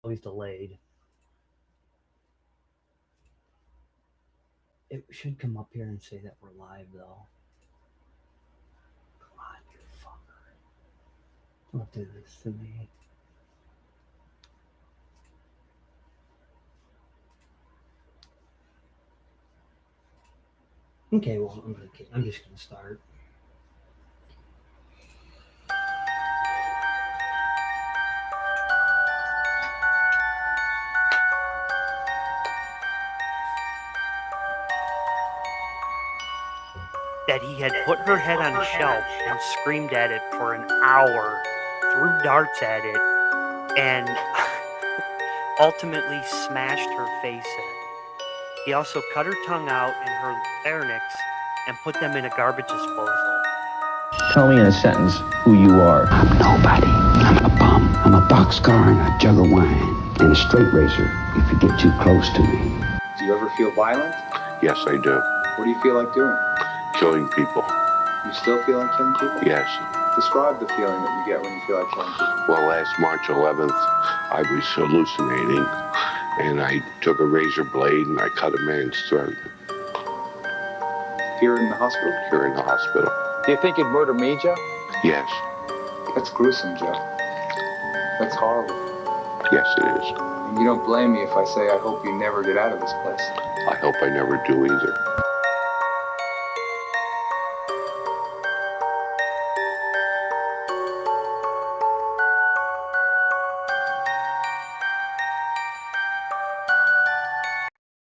always delayed. It should come up here and say that we're live, though. Come on, you fucker. Don't do this to me. Okay, well, I'm just gonna start. That he had put her head on a shelf and screamed at it for an hour, threw darts at it, and ultimately smashed her face in. He also cut her tongue out and her larynx and put them in a garbage disposal. Tell me in a sentence who you are. I'm nobody. I'm a bum. I'm a boxcar and a jug of wine. And a straight razor if you get too close to me. Do you ever feel violent? Yes, I do. What do you feel like doing? Killing people. You still feel like killing people? Yes. Describe the feeling that you get when you feel like killing people. Well, last March 11th, I was hallucinating, and I took a razor blade and I cut a man's throat. Here in the hospital? Here in the hospital. Do you think you'd murder me, Joe? Yes. That's gruesome, Joe. That's horrible. Yes, it is. And you don't blame me if I say I hope you never get out of this place. I hope I never do either.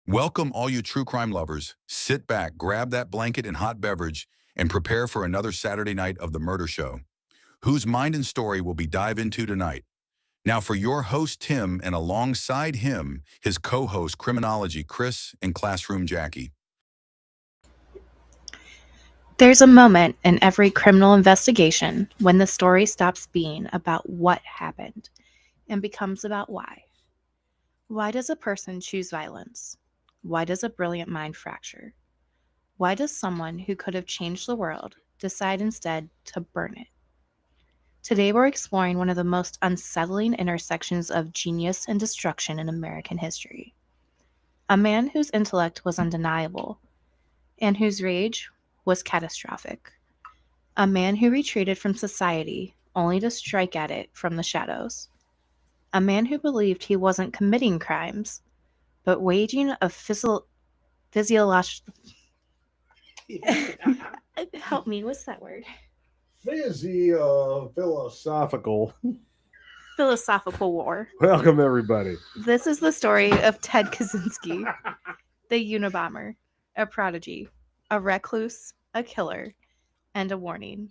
Welcome, all you true crime lovers. Sit back, grab that blanket and hot beverage, and prepare for another Saturday night of The Murder Show, whose mind and story will be dive into tonight. Now for your host, Tim, and alongside him, his co-host, Criminology, Chris, and Classroom Jackie. There's a moment in every criminal investigation when the story stops being about what happened and becomes about why. Why does a person choose violence? Why does a brilliant mind fracture? Why does someone who could have changed the world decide instead to burn it? Today we're exploring one of the most unsettling intersections of genius and destruction in American history. A man whose intellect was undeniable and whose rage was catastrophic. A man who retreated from society only to strike at it from the shadows. A man who believed he wasn't committing crimes, but waging a physiological... Help me, what's that word? Philosophical war. Welcome, everybody. This is the story of Ted Kaczynski, the Unabomber, a prodigy, a recluse, a killer, and a warning.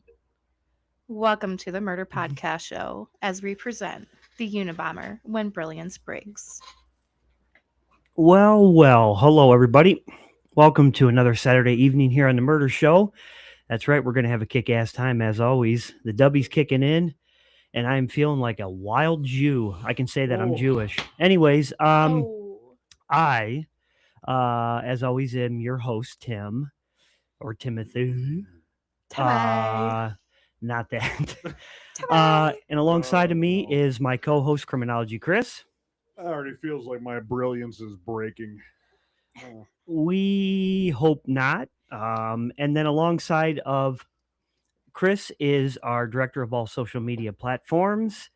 Welcome to the Murder Podcast Show as we present the Unabomber when brilliance breaks. Well, hello everybody. Welcome to another Saturday evening here on the Murder Show. That's right, we're going to have a kick-ass time as always. The W's kicking in, and I'm feeling like a wild Jew. I can say that I'm Jewish. Anyways, I, as always, am your host, Tim, or Timothy. Not that. And alongside of me is my co-host, Criminology, Chris. It already feels like my brilliance is breaking. We hope not. And then alongside of Chris is our director of all social media platforms,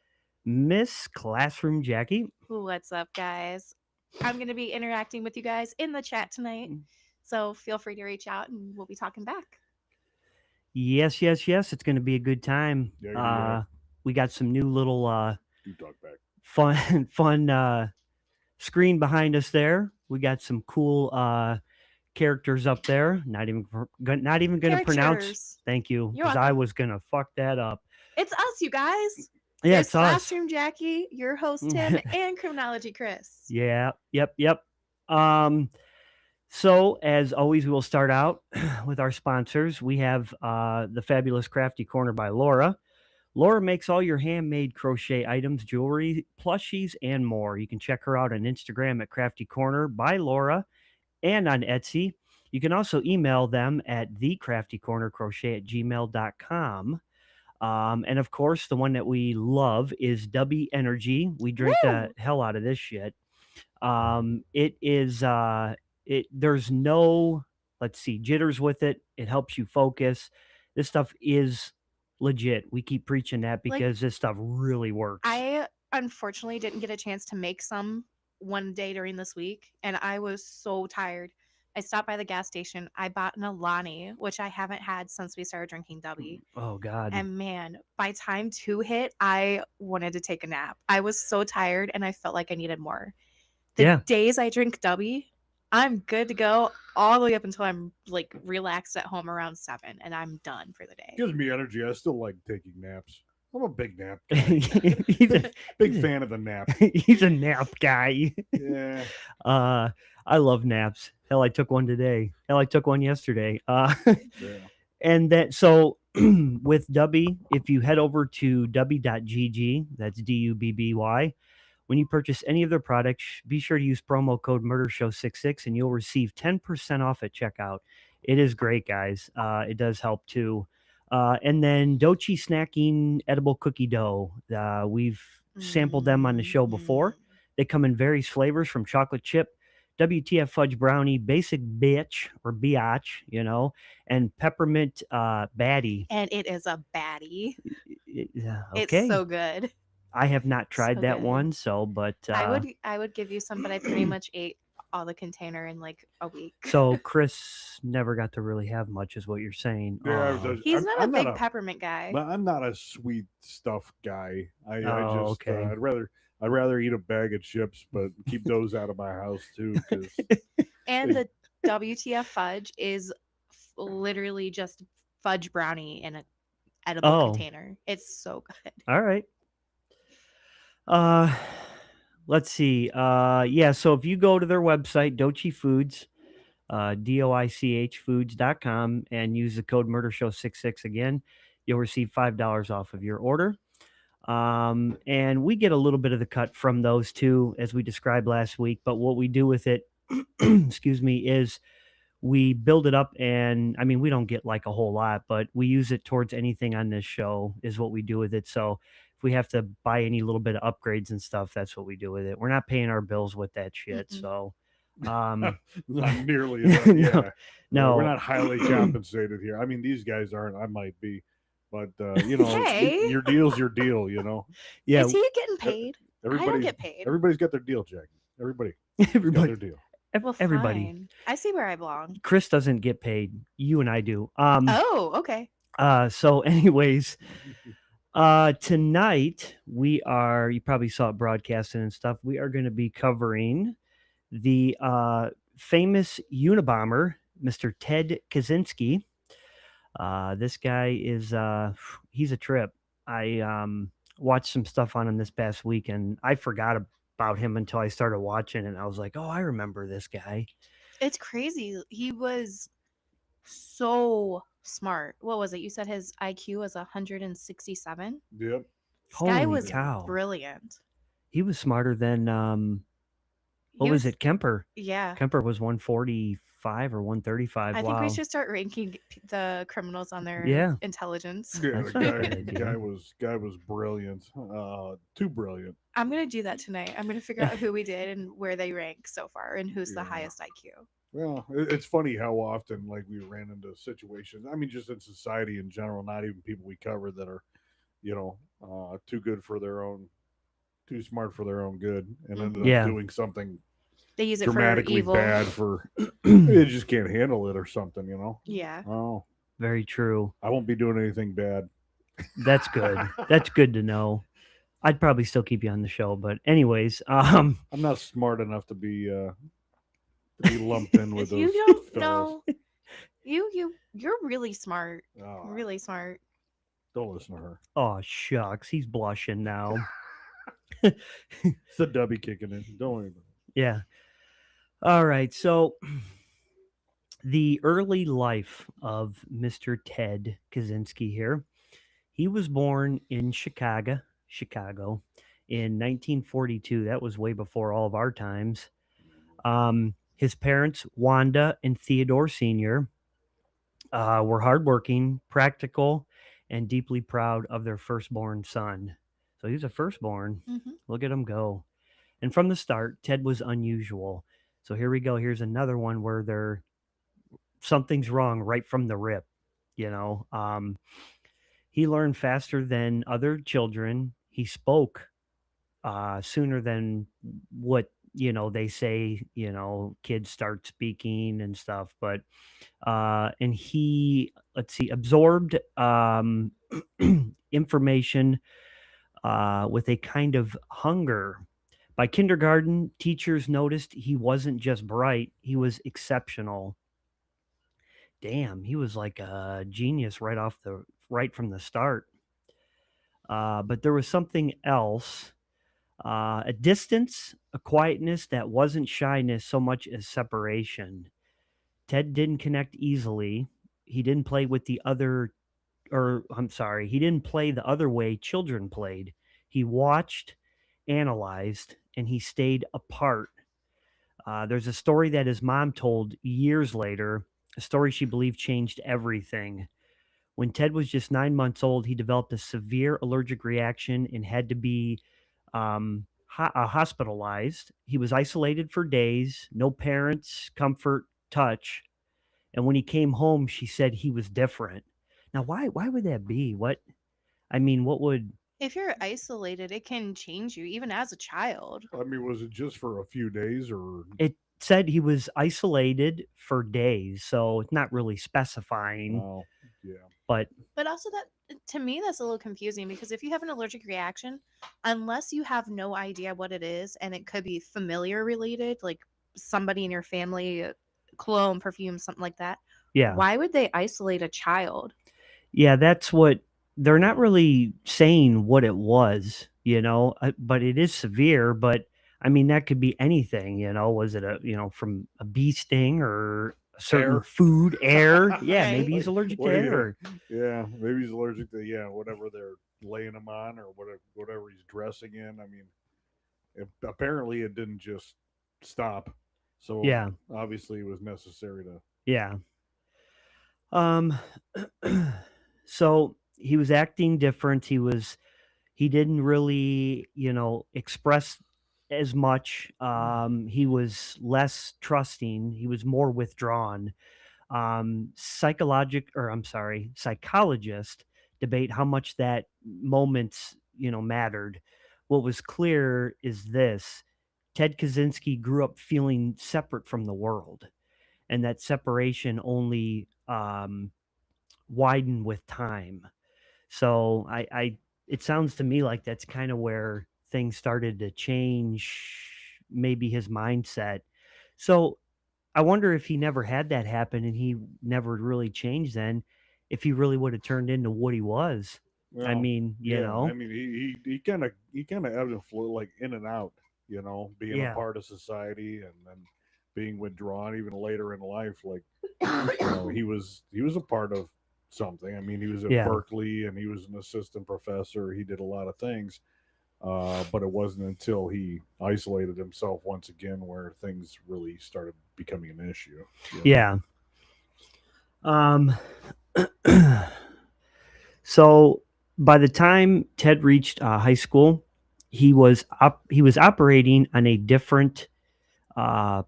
Miss Classroom Jackie. What's up, guys? I'm going to be interacting with you guys in the chat tonight, so feel free to reach out and we'll be talking back. Yes. It's going to be a good time. Yeah. We got some new little You talk back. fun screen behind us there. We got some cool characters up there. Not even going to pronounce. Thank you, because I was going to fuck that up. It's us, you guys. Yeah, it's us. Classroom Jackie, your host Tim, and Criminology Chris. Yeah. Yep. So as always, we will start out with our sponsors. We have the fabulous Crafty Corner by Laura. Laura makes all your handmade crochet items, jewelry, plushies, and more. You can check her out on Instagram at Crafty Corner by Laura and on Etsy. You can also email them at thecraftycornercrochet@gmail.com. And of course, the one that we love is W Energy. We drink the hell out of this shit. It is there's no, let's see, jitters with it. It helps you focus. This stuff is legit. We keep preaching that because this stuff really works. I unfortunately didn't get a chance to make some one day during this week, and I was so tired. I stopped by the gas station. I bought an Alani, which I haven't had since we started drinking W. Oh God. And man, by time 2 hit, I wanted to take a nap. I was so tired and I felt like I needed more. The days I drink W, I'm good to go all the way up until I'm like relaxed at home around 7 and I'm done for the day. Gives me energy. I still like taking naps. I'm a big nap guy. He's a big fan of the nap. He's a nap guy. Yeah. I love naps. Hell, I took one today. Hell, I took one yesterday. Yeah. And that, so with Dubby, if you head over to dubby.gg, that's DUBBY, when you purchase any of their products, be sure to use promo code MurderShow66 and you'll receive 10% off at checkout. It is great, guys. It does help too. And then Dochi Snacking Edible Cookie Dough. We've sampled them on the show before. They come in various flavors from chocolate chip, WTF fudge brownie, basic bitch or biatch, you know, and peppermint baddie. And it is a baddie. Okay. It's so good. I have not tried So that good. one, so but I would give you some, but I pretty much ate all the container in like a week. So Chris never got to really have much, is what you're saying. Yeah, He's not a big peppermint guy. But I'm not a sweet stuff guy. I just okay. I'd rather eat a bag of chips, but keep those out of my house too. And the WTF fudge is literally just fudge brownie in an edible container. It's so good. All right. Let's see. Yeah, so if you go to their website, Dochi Foods, DOICH foods.com, and use the code MurderShow66 again, you'll receive $5 off of your order. And we get a little bit of the cut from those too, as we described last week. But what we do with it, excuse me, is we build it up, and I mean, we don't get like a whole lot, but we use it towards anything on this show is what we do with it. So if we have to buy any little bit of upgrades and stuff, that's what we do with it. We're not paying our bills with that shit. So not nearly enough. Yeah. No, we're not highly compensated here. I mean, these guys aren't. I might be, but you know, Hey. your deal's your deal. You know. Yeah. Is he getting paid? I don't get paid. Everybody's got their deal, Jackie. Everybody's got their deal. Well, everybody. Fine. I see where I belong. Chris doesn't get paid. You and I do. Oh, okay. So anyways, tonight we are, you probably saw it broadcasting and stuff. We are going to be covering the famous Unabomber, Mr. Ted Kaczynski. This guy is, he's a trip. I watched some stuff on him this past week and I forgot about him until I started watching and I was like, oh, I remember this guy. It's crazy. He was so smart. What was it? You said his IQ was 167? Yep. This guy Holy was cow. brilliant. He was smarter than, what was it? Kemper. Yeah. Kemper was 145 or 135. I think we should start ranking the criminals on their intelligence. Yeah, That's the guy was brilliant. Too brilliant. I'm gonna do that tonight. I'm gonna figure out who we did and where they rank so far and who's the highest IQ. Well, it's funny how often like we ran into situations. I mean, just in society in general, not even people we cover that are, you know, too good for their own, too smart for their own good, and ended up doing something. They use it dramatically for evil. Bad for they just can't handle it or something, you know. Yeah. Oh, very true. I won't be doing anything bad. That's good. That's good to know. I'd probably still keep you on the show, but anyways, I'm not smart enough to be lumped in with those. You don't fellas. know. You're really smart. Really smart. Don't listen to her. Oh shucks, he's blushing now. It's the dubby kicking in. Don't worry about it. Yeah. All right. So the early life of Mr. Ted Kaczynski here. He was born in Chicago in 1942. That was way before all of our times. His parents, Wanda and Theodore Sr., were hardworking, practical, and deeply proud of their firstborn son. So he's a firstborn. Mhm. Look at him go. And from the start, Ted was unusual. So here we go. Here's another one where something's wrong right from the rip. You know, he learned faster than other children. He spoke sooner than what they say. Kids start speaking and stuff. But and he, let's see, absorbed information with a kind of hunger. By kindergarten, teachers noticed he wasn't just bright, he was exceptional. Damn, he was like a genius right from the start. But there was something else, a distance, a quietness that wasn't shyness so much as separation. Ted didn't connect easily. He didn't play with the other, or I'm sorry, he didn't play the other way children played. He watched, analyzed, and he stayed apart. There's a story that his mom told years later, a story she believed changed everything. When Ted was just 9 months old, he developed a severe allergic reaction and had to be hospitalized. He was isolated for days, no parents, comfort, touch. And when he came home, she said he was different. Now, why would that be? What would If you're isolated, it can change you even as a child. I mean, was it just for a few days or? it said he was isolated for days, so it's not really specifying, Oh, yeah. but But also that to me that's a little confusing because if you have an allergic reaction, unless you have no idea what it is and it could be familiar related, like somebody in your family, cologne, perfume, something like that, yeah. why would they isolate a child? Yeah, that's what they're not really saying what it was, but it is severe. But I mean, that could be anything, Was it from a bee sting or a certain Air. food, air? Yeah, Right. maybe he's allergic to Well, air. Yeah, maybe he's allergic to whatever they're laying him on or whatever he's dressing in. I mean, apparently it didn't just stop, so Yeah, obviously it was necessary to. yeah. Um, so he was acting different. He didn't really, express as much. He was less trusting. He was more withdrawn. Psychologists debate how much that moments, mattered. What was clear is this: Ted Kaczynski grew up feeling separate from the world, and that separation only widened with time. So it sounds to me like that's kind of where things started to change, maybe his mindset. So I wonder if he never had that happen and he never really changed then, if he really would have turned into what he was. I Well, mean, yeah, I mean, he kind of ebbed and flowed, like in and out, being a Yeah. part of society and then being withdrawn even later in life. Like, he was a part of something. I mean, he was at Yeah. Berkeley and he was an assistant professor. He did a lot of things, but it wasn't until he isolated himself once again where things really started becoming an issue. Yeah. So by the time Ted reached high school, he was operating on a different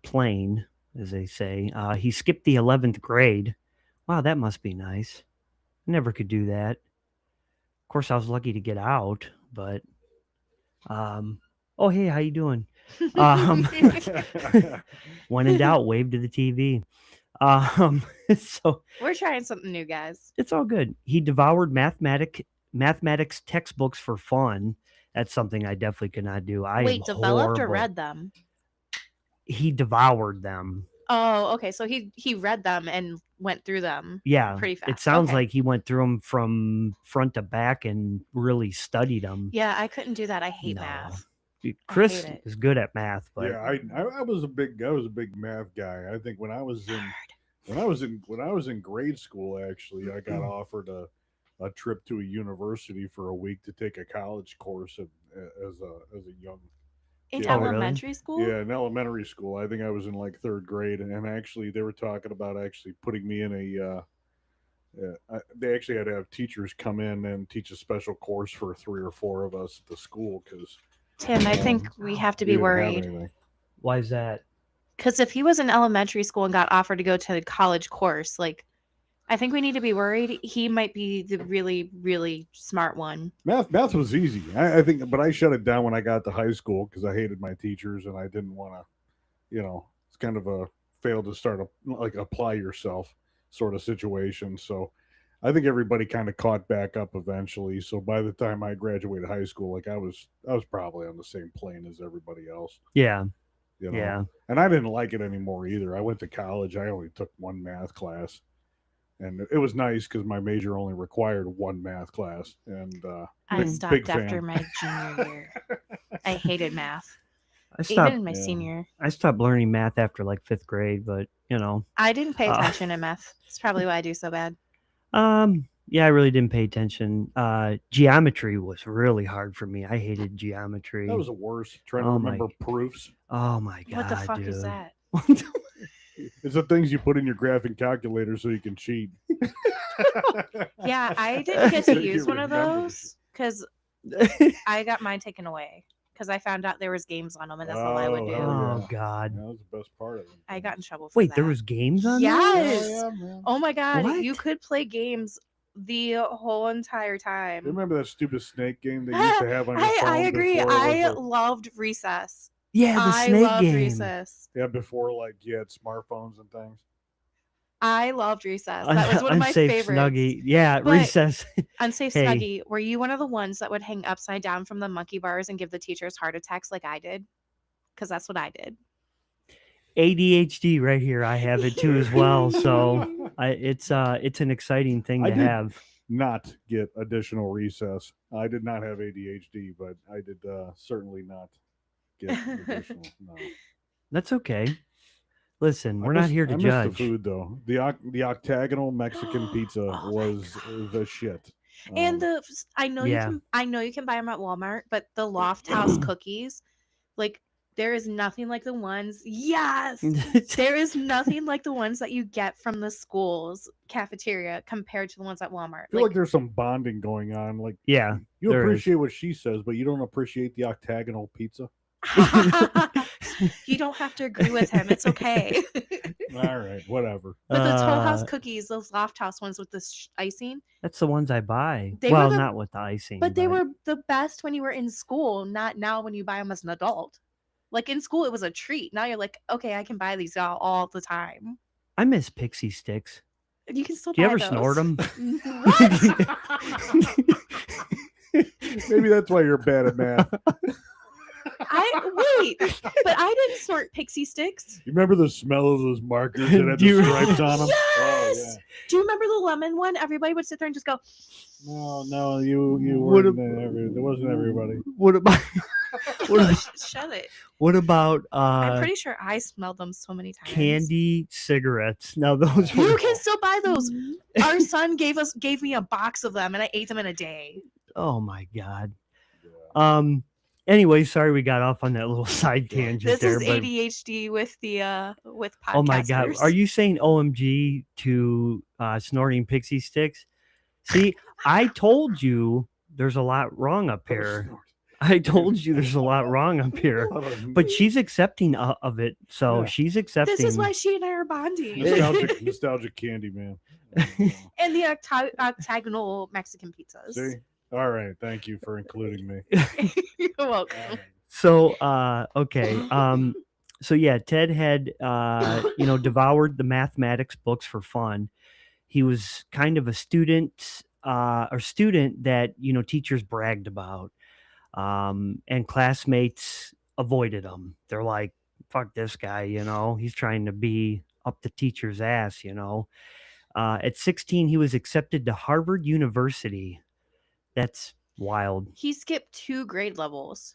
plane, as they say. He skipped the 11th grade. Wow, that must be nice. Never could do that. Of course, I was lucky to get out, but oh hey, how you doing? When in doubt, wave to the TV. So We're trying something new, guys. it's all good. He devoured mathematics textbooks for fun. That's something I definitely could not do. I Wait, am developed or horrible. read them? He devoured them. Oh, okay. So he read them and went through them. Yeah, Pretty fast. it sounds Okay. like he went through them from front to back and really studied them. Yeah, I couldn't do that. I hate No. math. Chris hate it. is good at math, but Yeah, I was a big math guy. I think when I was in grade school, actually, I got offered a trip to a university for a week to take a college course as a young In kid. elementary school? Yeah, in elementary school. I think I was in like third grade, and actually they were talking about actually putting me in They actually had to have teachers come in and teach a special course for 3 or 4 of us at the school because Tim, I think we have to be worried. Why is that? Because if he was in elementary school and got offered to go to a college course, like, I think we need to be worried. He might be the really, really smart one. Math was easy, I think, but I shut it down when I got to high school because I hated my teachers and I didn't want to, it's kind of a fail to start apply yourself sort of situation. So I think everybody kind of caught back up eventually. So by the time I graduated high school, like I was probably on the same plane as everybody else. Yeah. Yeah. And I didn't like it anymore either. I went to college. I only took one math class. And it was nice because my major only required one math class. And I stopped after my junior year. I hated math. Even in my senior. I stopped learning math after like 5th grade, but I didn't pay attention in math. That's probably why I do so bad. Yeah, I really didn't pay attention. Geometry was really hard for me. I hated geometry. That was the worst. Trying to remember proofs. Oh my god! What the fuck is that? It's the things you put in your graphing calculator so you can cheat. Yeah, I didn't get to use one of those because I got mine taken away because I found out there was games on them, and that's all I would do. Oh god, that was the best part of it. I got in trouble for that. Wait, there was games on? Yes. Yeah, oh my god, what? You could play games the whole entire time. Remember that stupid snake game they used to have on your phone? I agree. I loved Recess. Yeah, the snake game. Recess. Yeah, before you had smartphones and things. I loved Recess. That was one of my Unsafe favorites. Snuggie. Yeah, But Recess. Unsafe Snuggie. Were you one of the ones that would hang upside down from the monkey bars and give the teachers heart attacks like I did? Because that's what I did. ADHD right here. I have it too as well. So it's an exciting thing to have. Not get additional recess. I did not have ADHD, but I did certainly not get additional. No. That's okay. Listen, we're not here to judge. I missed the food though. The octagonal Mexican pizza was the shit. And I know you can buy them at Walmart, but the Loft House cookies, there is nothing like the ones. Yes, there is nothing like the ones that you get from the school's cafeteria compared to the ones at Walmart. I feel like there's some bonding going on. You appreciate what she says, but you don't appreciate the octagonal pizza. You don't have to agree with him. It's okay. All right, whatever. But the Toll House cookies, those Loft House ones with the icing. That's the ones I buy. Not with the icing. But they were the best when you were in school, not now when you buy them as an adult. In school, it was a treat. Now you're like, okay, I can buy these all the time. I miss Pixie Sticks. You can still buy those. Do you ever snort them? Maybe that's why you're bad at math. But I didn't snort Pixie Sticks. You remember the smell of those markers that had the stripes on them? Yes! Oh, yeah. Do you remember the lemon one? Everybody would sit there and just go. No, you weren't there wasn't everybody. What about? Shut it. What about? I'm pretty sure I smelled them so many times. Candy cigarettes. Now those. You can still buy those. Our son gave me a box of them, and I ate them in a day. Oh my god. Yeah. Anyway, sorry we got off on that little side tangent. This is ADHD with podcasters. Oh my god, are you saying OMG to snorting Pixie Sticks? See, I told you there's a lot wrong up here. I told you there's a lot wrong up here, but she's accepting of it. So she's accepting. This is why she and I are bonding. Nostalgic candy, man. And the octagonal Mexican pizzas. See? All right. Thank you for including me. You're welcome. So, okay. So yeah, Ted had, devoured the mathematics books for fun. He was kind of a student that, teachers bragged about. And classmates avoided him. They're like, fuck this guy, he's trying to be up the teacher's ass, At 16, he was accepted to Harvard University. That's wild. He skipped 2 grade levels.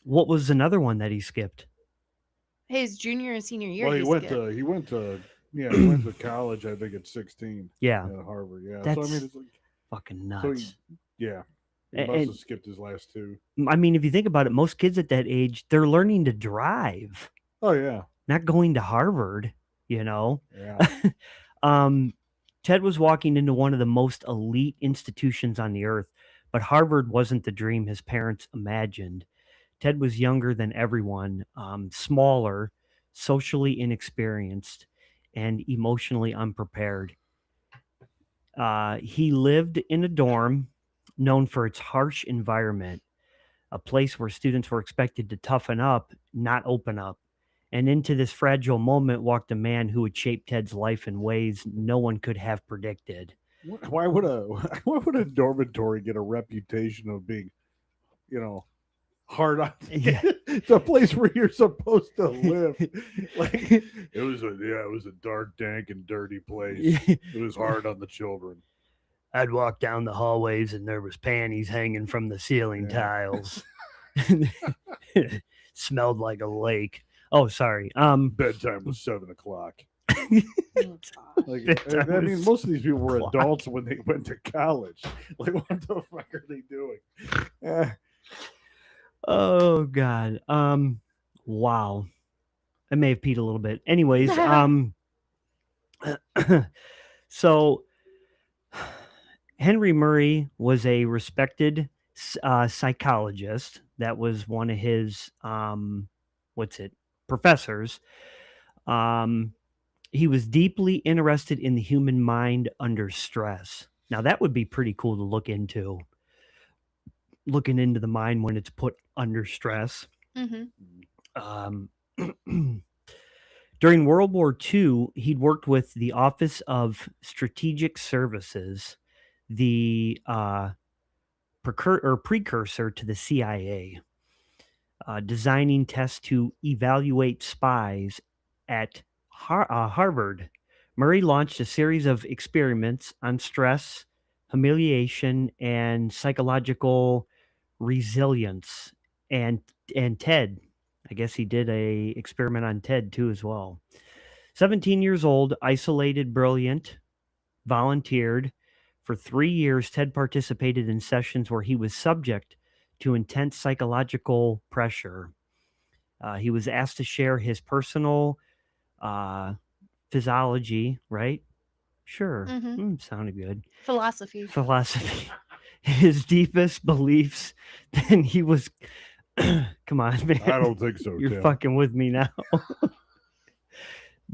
What was another one that he skipped? His junior and senior year. Well, he went to college, I think, at 16. Yeah. At Harvard. Yeah. That's it's fucking nuts. He must have skipped his last 2. I mean, if you think about it, most kids at that age, they're learning to drive. Oh yeah. Not going to Harvard, Yeah. Ted was walking into one of the most elite institutions on the earth, but Harvard wasn't the dream his parents imagined. Ted was younger than everyone, smaller, socially inexperienced, and emotionally unprepared. He lived in a dorm known for its harsh environment, a place where students were expected to toughen up, not open up. And into this fragile moment walked a man who would shape Ted's life in ways no one could have predicted. Why would a dormitory get a reputation of being, hard on? Yeah. It's a place where you're supposed to live. Like it was a dark, dank, and dirty place. It was hard on the children. I'd walk down the hallways and there was panties hanging from the ceiling tiles. Smelled like a lake. Oh, sorry. Bedtime was 7 o'clock. I mean, most of these people were adults when they went to college. Like, what the fuck are they doing? Oh God. Wow. I may have peed a little bit. Anyways, so Henry Murray was a respected psychologist. That was one of his professors. He was deeply interested in the human mind under stress. Now that would be pretty cool to look into. Looking into the mind when it's put under stress. During World War II, he'd worked with the Office of Strategic Services, the precursor to the CIA, designing tests to evaluate spies at Harvard. Murray launched a series of experiments on stress, humiliation, and psychological resilience. And Ted, I guess he did a experiment on Ted too as well. 17 years old, isolated, brilliant, volunteered. For 3 years, Ted participated in sessions where he was subject to intense psychological pressure. He was asked to share his personal physiology, right? Sure. Sounded good. Philosophy. His deepest beliefs. Then he was... Come on, man. I don't think so, You're Tim. fucking with me now.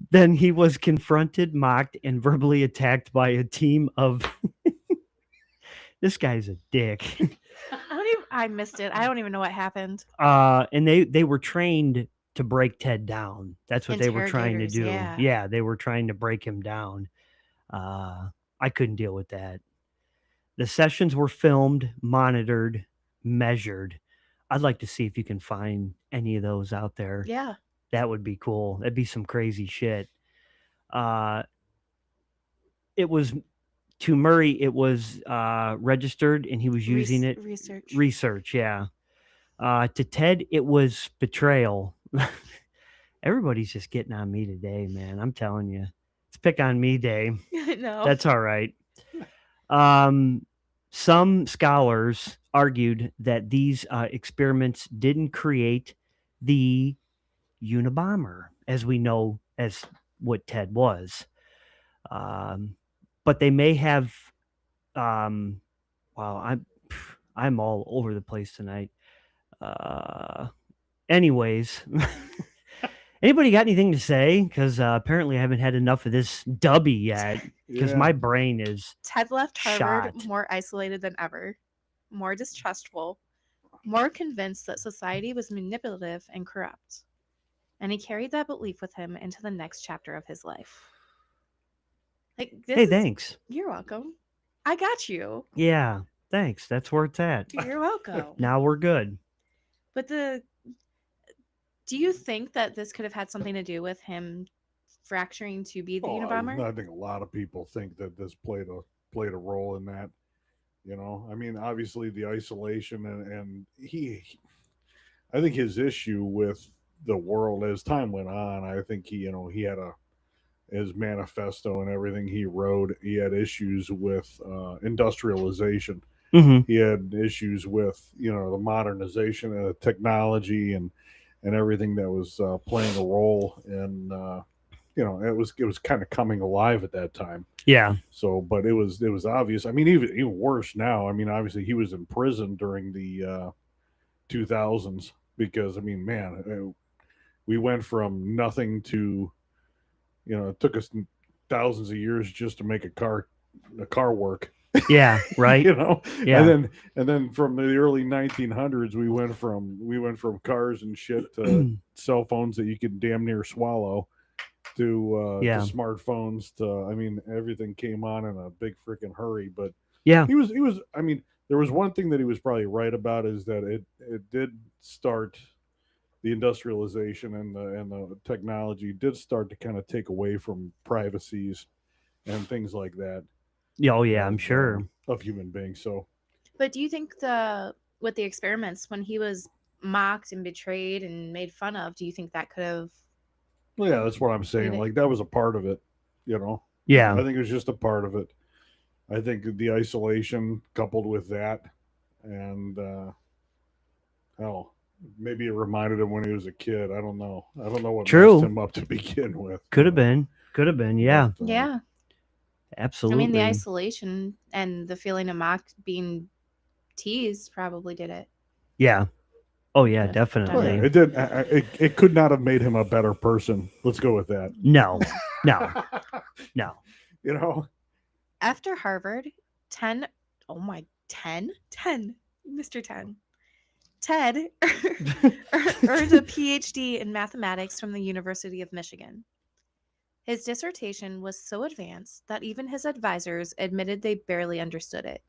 Then he was confronted, mocked, and verbally attacked by a team of... This guy's a dick. I missed it. I don't even know what happened. And they were trained to break Ted down. That's what they were trying to do. Yeah, they were trying to break him down. I couldn't deal with that. The sessions were filmed, monitored, measured. I'd like to see if you can find any of those out there. Yeah. That would be cool. That'd be some crazy shit. It was... To Murray, it was registered, and he was using it. Research, yeah. To Ted, it was betrayal. Everybody's just getting on me today, man. I'm telling you. It's pick on me day. No. That's all right. Some scholars argued that these experiments didn't create the Unabomber, as we know as what Ted was. But they may have. Wow, I'm all over the place tonight. Anyways, anybody got anything to say? Because apparently I haven't had enough of this dubby yet. Because my brain is. Ted left Harvard shot. more isolated than ever, more distrustful, more convinced that society was manipulative and corrupt, and he carried that belief with him into the next chapter of his life. Thanks. You're welcome. I got you. Yeah, thanks. That's where it's at. You're welcome. Now we're good. But do you think that this could have had something to do with him fracturing to be the Unabomber? I think a lot of people think that this played a role in that. I mean, obviously the isolation and I think his issue with the world as time went on, I think he had his manifesto and everything he wrote, he had issues with industrialization. He had issues with the modernization of technology and everything that was playing a role in it was kind of coming alive at that time. Yeah. So, but it was obvious. I mean, even worse now. I mean, obviously he was in prison during the 2000s because I mean, man, we went from nothing to, it took us thousands of years just to make a car work. Yeah. Right. Yeah. And then from the early 1900s, we went from cars and shit to cell phones that you could damn near swallow to smartphones to, I mean, everything came on in a big freaking hurry. But yeah, he was. I mean, there was one thing that he was probably right about is that it did start. The industrialization and the technology did start to kind of take away from privacies and things like that. Yeah, oh yeah, I'm sure. Of human beings. So, but do you think with the experiments when he was mocked and betrayed and made fun of, do you think that could have? Well, yeah, that's what I'm saying. Like that was a part of it, Yeah, I think it was just a part of it. I think the isolation coupled with that, and hell, maybe it reminded him when he was a kid. I don't know. I don't know what messed him up to begin with. Could have been. Yeah. But, yeah. Absolutely. I mean, the isolation and the feeling of mocked, being teased, probably did it. Yeah. Oh yeah, definitely. Oh, yeah. It did. It could not have made him a better person. Let's go with that. No. After Harvard, Mr. 10. Ted earned a PhD in mathematics from the University of Michigan. His dissertation was so advanced that even his advisors admitted they barely understood it.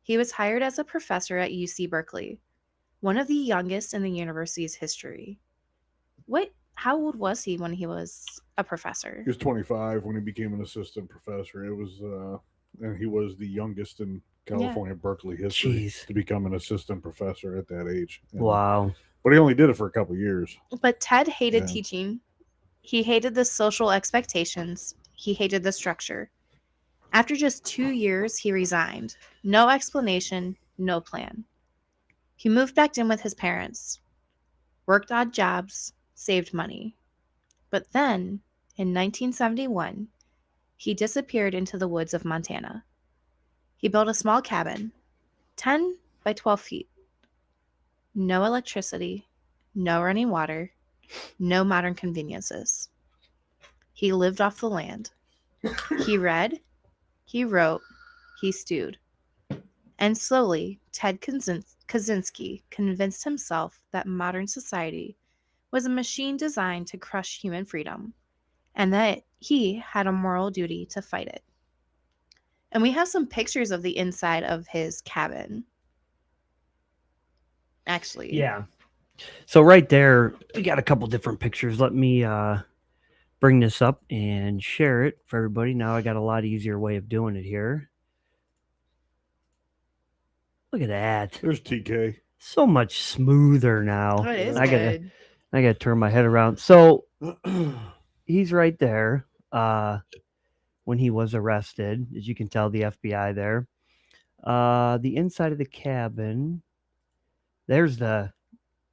He was hired as a professor at UC Berkeley, one of the youngest in the university's history. How old was he when he was a professor? He was 25 when he became an assistant professor. It was, and he was the youngest in California Berkeley history to become an assistant professor at that age. Wow. But he only did it for a couple of years. But Ted hated teaching. He hated the social expectations. He hated the structure. After just 2 years, he resigned. No explanation, no plan. He moved back in with his parents, worked odd jobs, saved money. But then, in 1971, he disappeared into the woods of Montana. He built a small cabin, 10 by 12 feet. No electricity, no running water, no modern conveniences. He lived off the land. He read, he wrote, he stewed. And slowly, Ted Kaczynski convinced himself that modern society was a machine designed to crush human freedom, and that he had a moral duty to fight it. And we have some pictures of the inside of his cabin. Actually. Yeah. So right there, we got a couple different pictures. Let me bring this up and share it for everybody. Now I got a lot easier way of doing it here. Look at that. There's TK. So much smoother now. Oh, it is good. I gotta turn my head around. So he's right there. When he was arrested, as you can tell, the FBI there. The inside of the cabin. There's the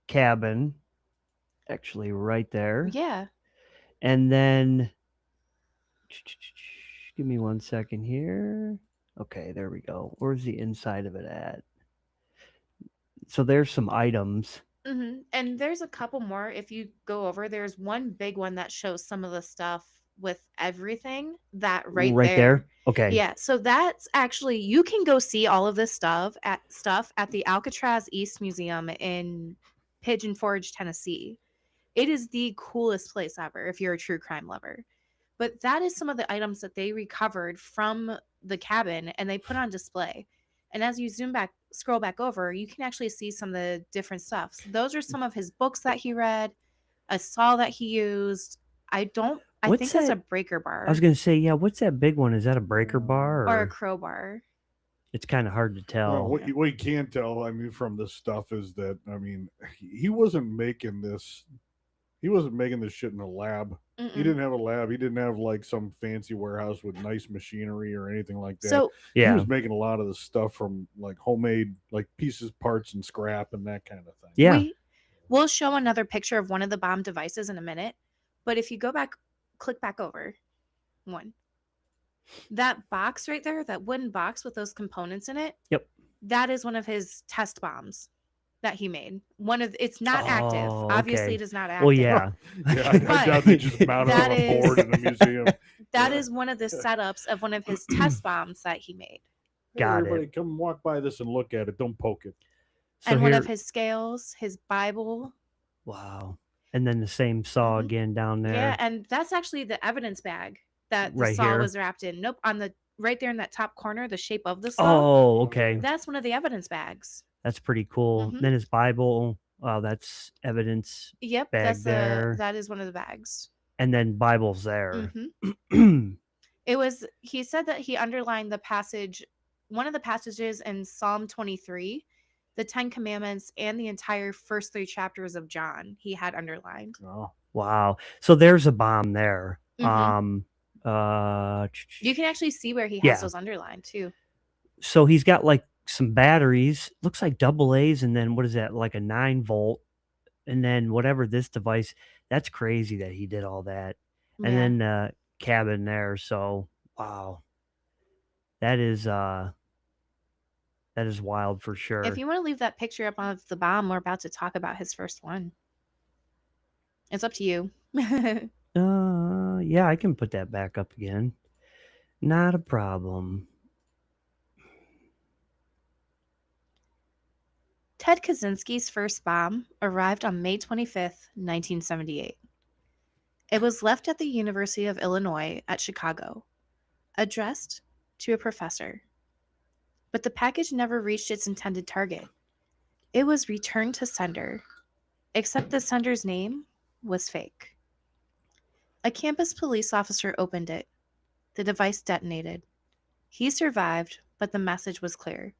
cabin, actually right there. Yeah. And then, give me 1 second here. Okay, there we go. Where's the inside of it at? So there's some items. Mm-hmm. And there's a couple more. If you go over, there's one big one that shows some of the stuff with everything that right there. Okay. Yeah. So that's actually, you can go see all of this stuff at the Alcatraz East Museum in Pigeon Forge, Tennessee. It is the coolest place ever if you're a true crime lover. But that is some of the items that they recovered from the cabin and they put on display. And as you scroll back over, you can actually see some of the different stuff. So those are some of his books that he read, a saw that he used. I think that's a breaker bar. I was going to say, yeah, what's that big one? Is that a breaker bar? Or a crowbar? It's kind of hard to tell. Well, what you can tell, I mean, from this stuff is that, I mean, he wasn't making this. He wasn't making this shit in a lab. Mm-mm. He didn't have a lab. He didn't have like some fancy warehouse with nice machinery or anything like that. So he was making a lot of the stuff from like homemade, like pieces, parts, and scrap and that kind of thing. Yeah. We'll show another picture of one of the bomb devices in a minute. But if you go back click back over. 1. That box right there, that wooden box with those components in it. Yep. That is one of his test bombs that he made. It's not active. Oh, Obviously, okay. it is not active. Well, yeah. Yeah, I But doubt they just mounted that on a board in a museum. That Yeah. is one of the setups of one of his test bombs that he made. Hey, Got everybody, it. come walk by this and look at it. Don't poke it. So And one here, of his scales, his Bible. wow. And then the same saw Mhm. again down there. Yeah, and that's actually the evidence bag that the Right saw here. was wrapped in. Nope, on the right there in that top corner, the shape of the saw. Oh, okay. That's one of the evidence bags. That's pretty cool. Mhm. Then his Bible. Wow, that's evidence. Yep, Bag there. that is one of the bags. And then Bible's there. Mhm. He said that he underlined the passage, one of the passages in Psalm 23, the 10 Commandments, and the entire first 3 chapters of John he had underlined. Oh, Wow. So there's a bomb there. Mhm. You can actually see where he has Yeah. those underlined too. So he's got like some batteries, looks like double A's, and then what is that, like a 9-volt, and then whatever this device. That's crazy that he did all that. And Yeah. then cabin there. So wow. That is wild for sure. If you want to leave that picture up of the bomb, we're about to talk about his first one. It's up to you. Yeah, I can put that back up again. Not a problem. Ted Kaczynski's first bomb arrived on May 25th, 1978. It was left at the University of Illinois at Chicago, addressed to a professor. But the package never reached its intended target. It was returned to sender, except the sender's name was fake. A campus police officer opened it. The device detonated. He survived, but the message was clear.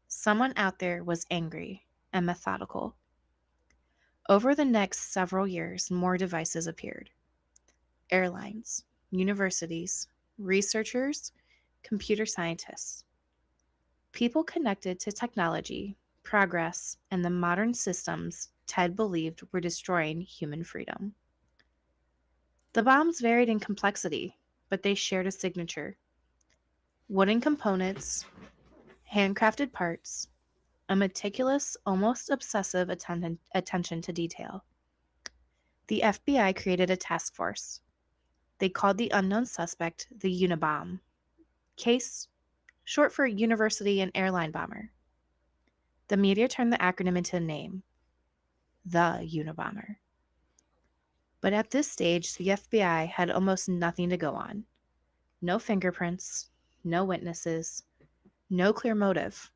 Someone out there was angry and methodical. Over the next several years, more devices appeared. Airlines, universities, researchers, computer scientists. People connected to technology, progress, and the modern systems Ted believed were destroying human freedom. The bombs varied in complexity, but they shared a signature. Wooden components, handcrafted parts, a meticulous, almost obsessive attention to detail. The FBI created a task force. They called the unknown suspect the Unabomb. Case, short for University and Airline Bomber. The media turned the acronym into a name, the Unabomber. But at this stage, the FBI had almost nothing to go on. No fingerprints, no witnesses, no clear motive.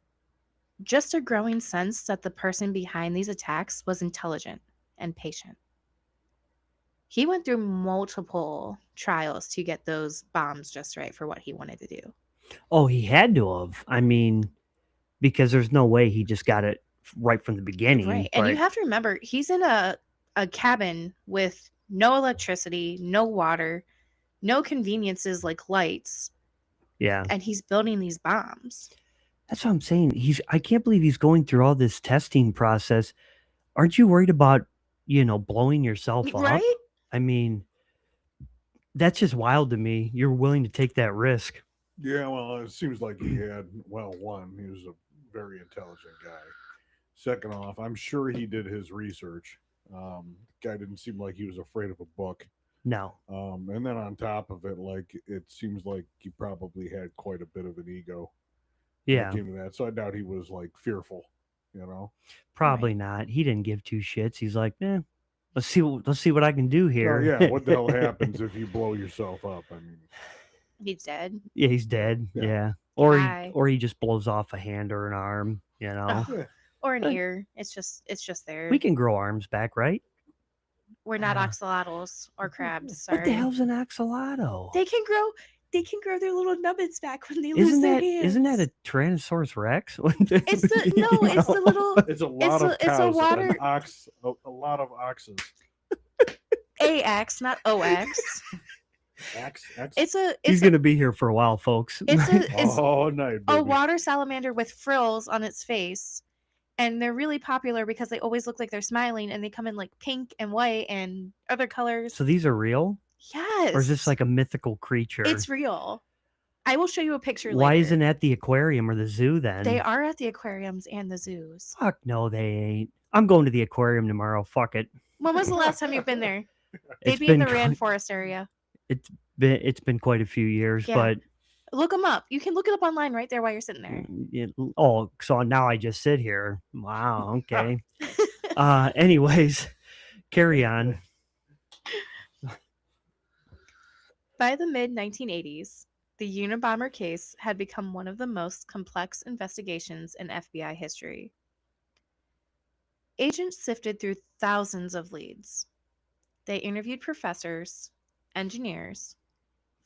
Just a growing sense that the person behind these attacks was intelligent and patient. He went through multiple trials to get those bombs just right for what he wanted to do. Oh, he had to have. I mean, because there's no way he just got it right from the beginning. Right. And you have to remember, he's in a cabin with no electricity, no water, no conveniences like lights. Yeah. And he's building these bombs. That's what I'm saying. I can't believe he's going through all this testing process. Aren't you worried about, blowing yourself up? Right? I mean, that's just wild to me. You're willing to take that risk. yeah. Well, it seems like he had, one, he was a very intelligent guy. Second off, I'm sure he did his research. Guy didn't seem like he was afraid of a book. No. And then on top of it, it seems like he probably had quite a bit of an ego. Yeah. Came to that. So I doubt he was fearful, Probably not. He didn't give two shits. He's like, let's see what I can do here. Oh, yeah. What the hell happens if you blow yourself up? I mean, he's dead. Yeah, he's dead. Yeah. Or he just blows off a hand or an arm, Or an ear. It's just there. We can grow arms back, right? We're not axolotls or crabs. Sorry. What the hell's an axolotl? They can grow their little nubbins back when they lose their hands. Isn't that a Tyrannosaurus Rex? It's the little. It's a lot of cows. It's a water. A lot of oxes. AX, not OX. He's gonna be here for a while, folks. It's all night. A water salamander with frills on its face, and they're really popular because they always look like they're smiling, and they come in like pink and white and other colors. So these are real? Yeah, Yes. Or is this like a mythical creature? It's real. I will show you a picture Why later. isn't it at the aquarium or the zoo then? They are at the aquariums and the zoos. Fuck no, they ain't. I'm going to the aquarium tomorrow. Fuck it. When was the last time you've been there? They'd It's be in been the Rand quite- Forest area. It's been quite a few years, Yeah. but Look them up. You can look it up online right there while you're sitting there. so now I just sit here. Wow. Okay. Anyways, carry on. By the mid-1980s, the Unabomber case had become one of the most complex investigations in FBI history. Agents sifted through thousands of leads. They interviewed professors, engineers,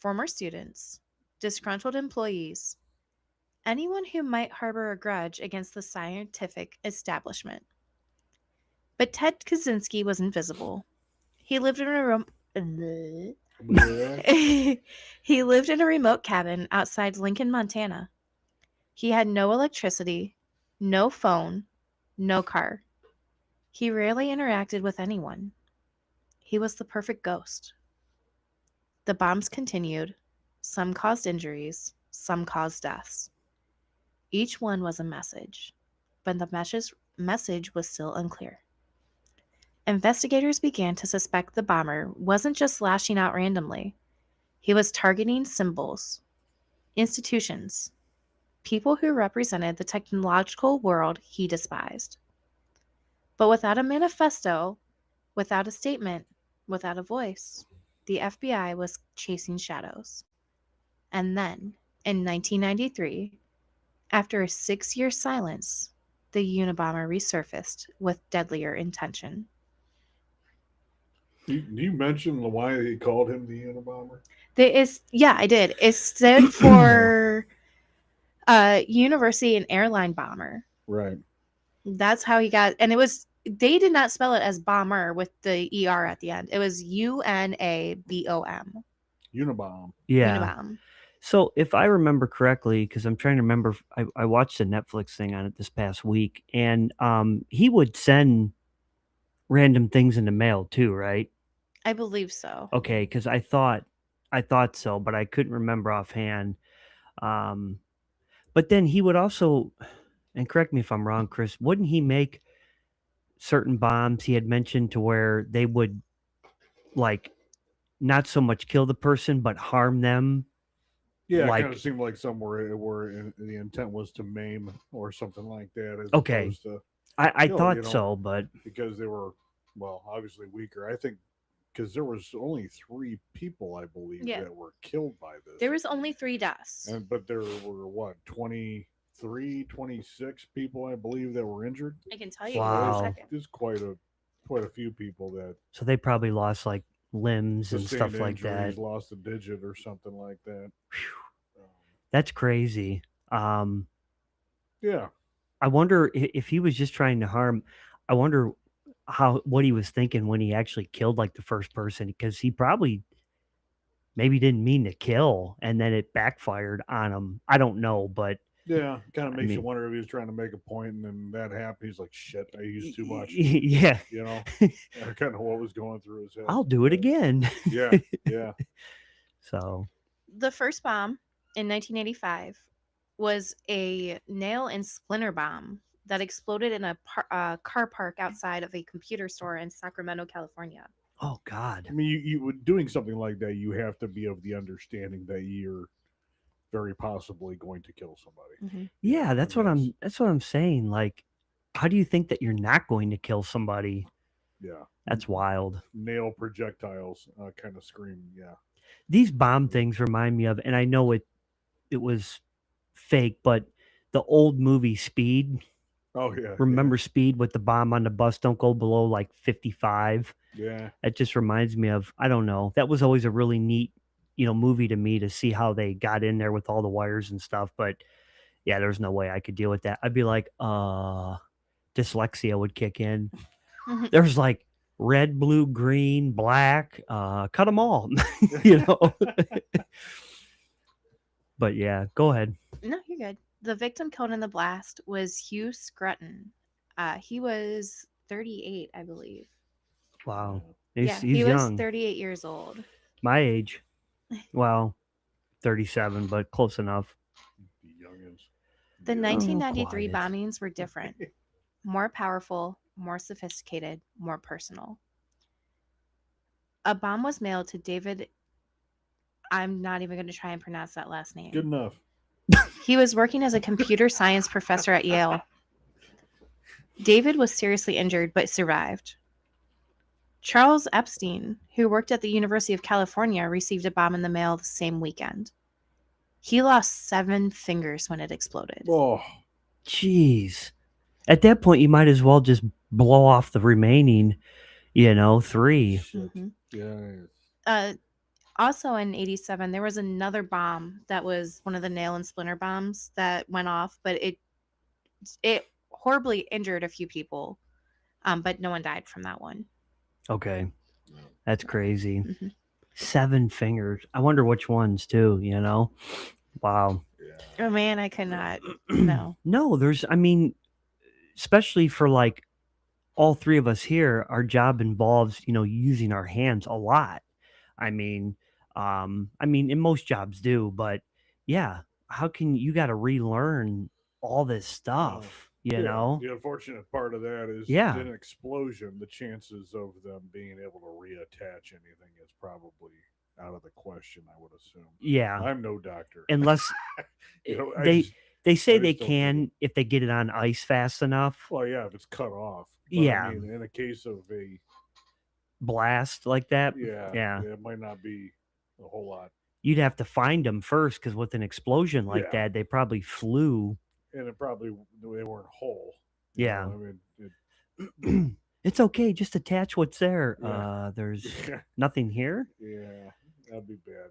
former students, disgruntled employees, anyone who might harbor a grudge against the scientific establishment. But Ted Kaczynski was invisible. He lived in a he lived in a remote cabin outside Lincoln, Montana. He had no electricity, no phone, no car. He rarely interacted with anyone. He was the perfect ghost. The bombs continued. Some caused injuries, some caused deaths. Each one was a message, but the message was still unclear. Investigators began to suspect the bomber wasn't just lashing out randomly. He was targeting symbols, institutions, people who represented the technological world he despised. But without a manifesto, without a statement, without a voice, the FBI was chasing shadows. And then, in 1993, after a 6-year silence, the Unabomber resurfaced with deadlier intention. You mentioned why they called him the Unabomber? Yeah, I did. It stood for University and Airline Bomber. Right. That's how he got, and they did not spell it as bomber with the ER at the end. It was UNABOM. Unabomb. Yeah. Unabomb. So if I remember correctly, because I'm trying to remember, I watched the Netflix thing on it this past week, and he would send random things in the mail too, right? I believe so. Okay, because I thought so, but I couldn't remember offhand. But then he would also, and correct me if I'm wrong, Chris, wouldn't he make certain bombs he had mentioned to where they would like not so much kill the person but harm them? Yeah, like, it kind of seemed like somewhere where the intent was to maim or something like that. As Okay. opposed to I kill, thought so, but because they were, well, obviously weaker. I think because there was only 3 people, I believe, Yeah. that were killed by this. There was only 3 deaths. But there were what, 23, 26 people, I believe, that were injured. I can tell you Wow. in a second. There's quite a few people that so they probably lost like limbs and sustained stuff like injuries, that. lost a digit or something like that. That's crazy. Yeah. I wonder if he was just trying to harm. I wonder what he was thinking when he actually killed like the first person, because he probably maybe didn't mean to kill and then it backfired on him. I don't know, but Yeah, kind of makes you mean- wonder if he was trying to make a point and then that happened. He's like, shit, I used too much. Yeah, You know, kind of what was going through his head. I'll do it again. Yeah, yeah. So The first bomb in 1985 was a nail and splinter bomb that exploded in a car park outside of a computer store in Sacramento, California. oh God. I mean, you doing something like that, you have to be of the understanding that you're very possibly going to kill somebody. Yeah, that's what I'm saying. Like, how do you think that you're not going to kill somebody? Yeah. That's wild. Nail projectiles kind of scream. Yeah. These bomb things remind me of, and I know it was fake, but the old movie Speed. Oh yeah. Remember Speed with the bomb on the bus? Don't go below like 55. Yeah. That just reminds me of, I don't know. That was always a really neat, movie to me to see how they got in there with all the wires and stuff. But yeah, there's no way I could deal with that. I'd be like, dyslexia would kick in. There's like red, blue, green, black, cut them all, But yeah, go ahead. No, you're good. The victim killed in the blast was Hugh Scruton. He was 38, I believe. Wow. He He's was young. 38 years old. My age. Well, 37, but close enough. The youngins. The Yeah. 1993 quiet. bombings were different, more powerful, more sophisticated, more personal. A bomb was mailed to David. I'm not even going to try and pronounce that last name. Good enough. He was working as a computer science professor at Yale. David was seriously injured but survived. Charles Epstein, who worked at the University of California, received a bomb in the mail the same weekend. He lost 7 fingers when it exploded. Oh, Jeez. At that point, you might as well just blow off the remaining, 3. shit. Mhm. Yeah. Also in 87, there was another bomb that was one of the nail and splinter bombs that went off, but it horribly injured a few people, but no one died from that one. Okay. That's crazy. Mhm. 7 fingers. I wonder which ones, too, Wow. Oh man, I could not. No. No, especially for like all 3 of us here, our job involves, using our hands a lot. And most jobs do, but yeah, how can you got to relearn all this stuff, The unfortunate part of that is Yeah. an explosion. The chances of them being able to reattach anything is probably out of the question, I would assume. Yeah. I'm no doctor. Unless I they just- they say I they just don't think can if they get it on ice fast enough. Well, yeah, if it's cut off. But Yeah. I mean, in a case of a Blast like that. yeah, it might not be a whole lot. You'd have to find them first because with an explosion like Yeah. that, they probably flew. And it probably they weren't whole. Yeah. I mean, It's okay. Just attach what's there. Yeah. There's nothing here. yeah, that'd be bad.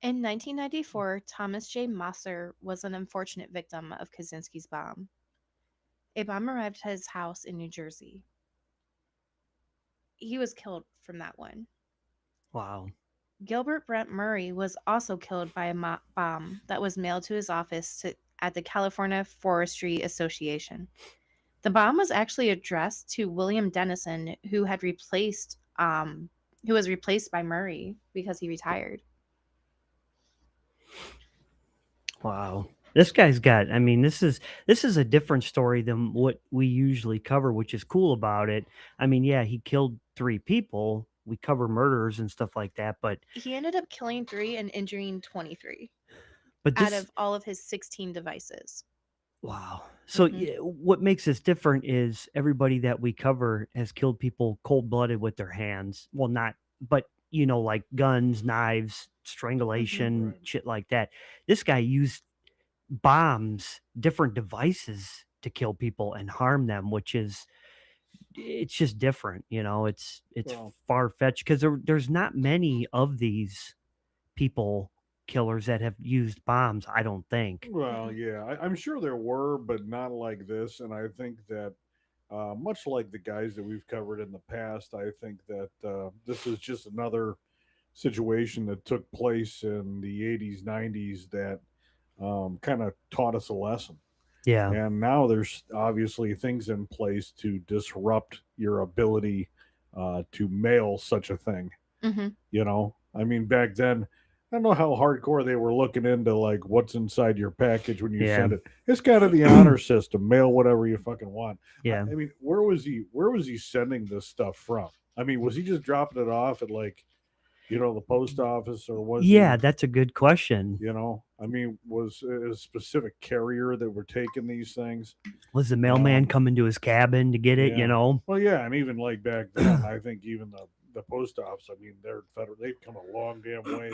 In 1994, Thomas J. Mosser was an unfortunate victim of Kaczynski's bomb. A bomb arrived at his house in New Jersey. He was killed from that one. Wow. Gilbert Brent Murray was also killed by a bomb that was mailed to his office at the California Forestry Association. The bomb was actually addressed to William Dennison, who was replaced by Murray because he retired. Wow. This guy's got, this is a different story than what we usually cover, which is cool about it. Yeah, he killed 3 people. We cover murders and stuff like that, but He ended up killing 3 and injuring 23 but out this of all of his 16 devices. wow. So Mhm. yeah, what makes this different is everybody that we cover has killed people cold-blooded with their hands. Well, not, but like guns, knives, strangulation, Right. shit like that. This guy used bombs, different devices to kill people and harm them, which is it's just different, it's Well- far-fetched because there's not many of these people killers that have used bombs, I don't think. Well, yeah, I'm sure there were, but not like this. And I think that, much like the guys that we've covered in the past, I think that this is just another situation that took place in the 80s, 90s that kind of taught us a lesson. Yeah. And now there's obviously things in place to disrupt your ability to mail such a thing. Mhm. I mean, back then, I don't know how hardcore they were looking into like what's inside your package when you Yeah. send it. It's kind of the honor system. Mail whatever you fucking want. Yeah. I mean, where was he sending this stuff from? I mean, was he just dropping it off at like, the post office, or was Yeah, he, that's a good question. I mean, was it a specific carrier that were taking these things? Was the mailman Um, coming to his cabin to get it, yeah. Well, yeah, and even like back then, I think even the post office. I mean, they're federal. They've come a long damn way.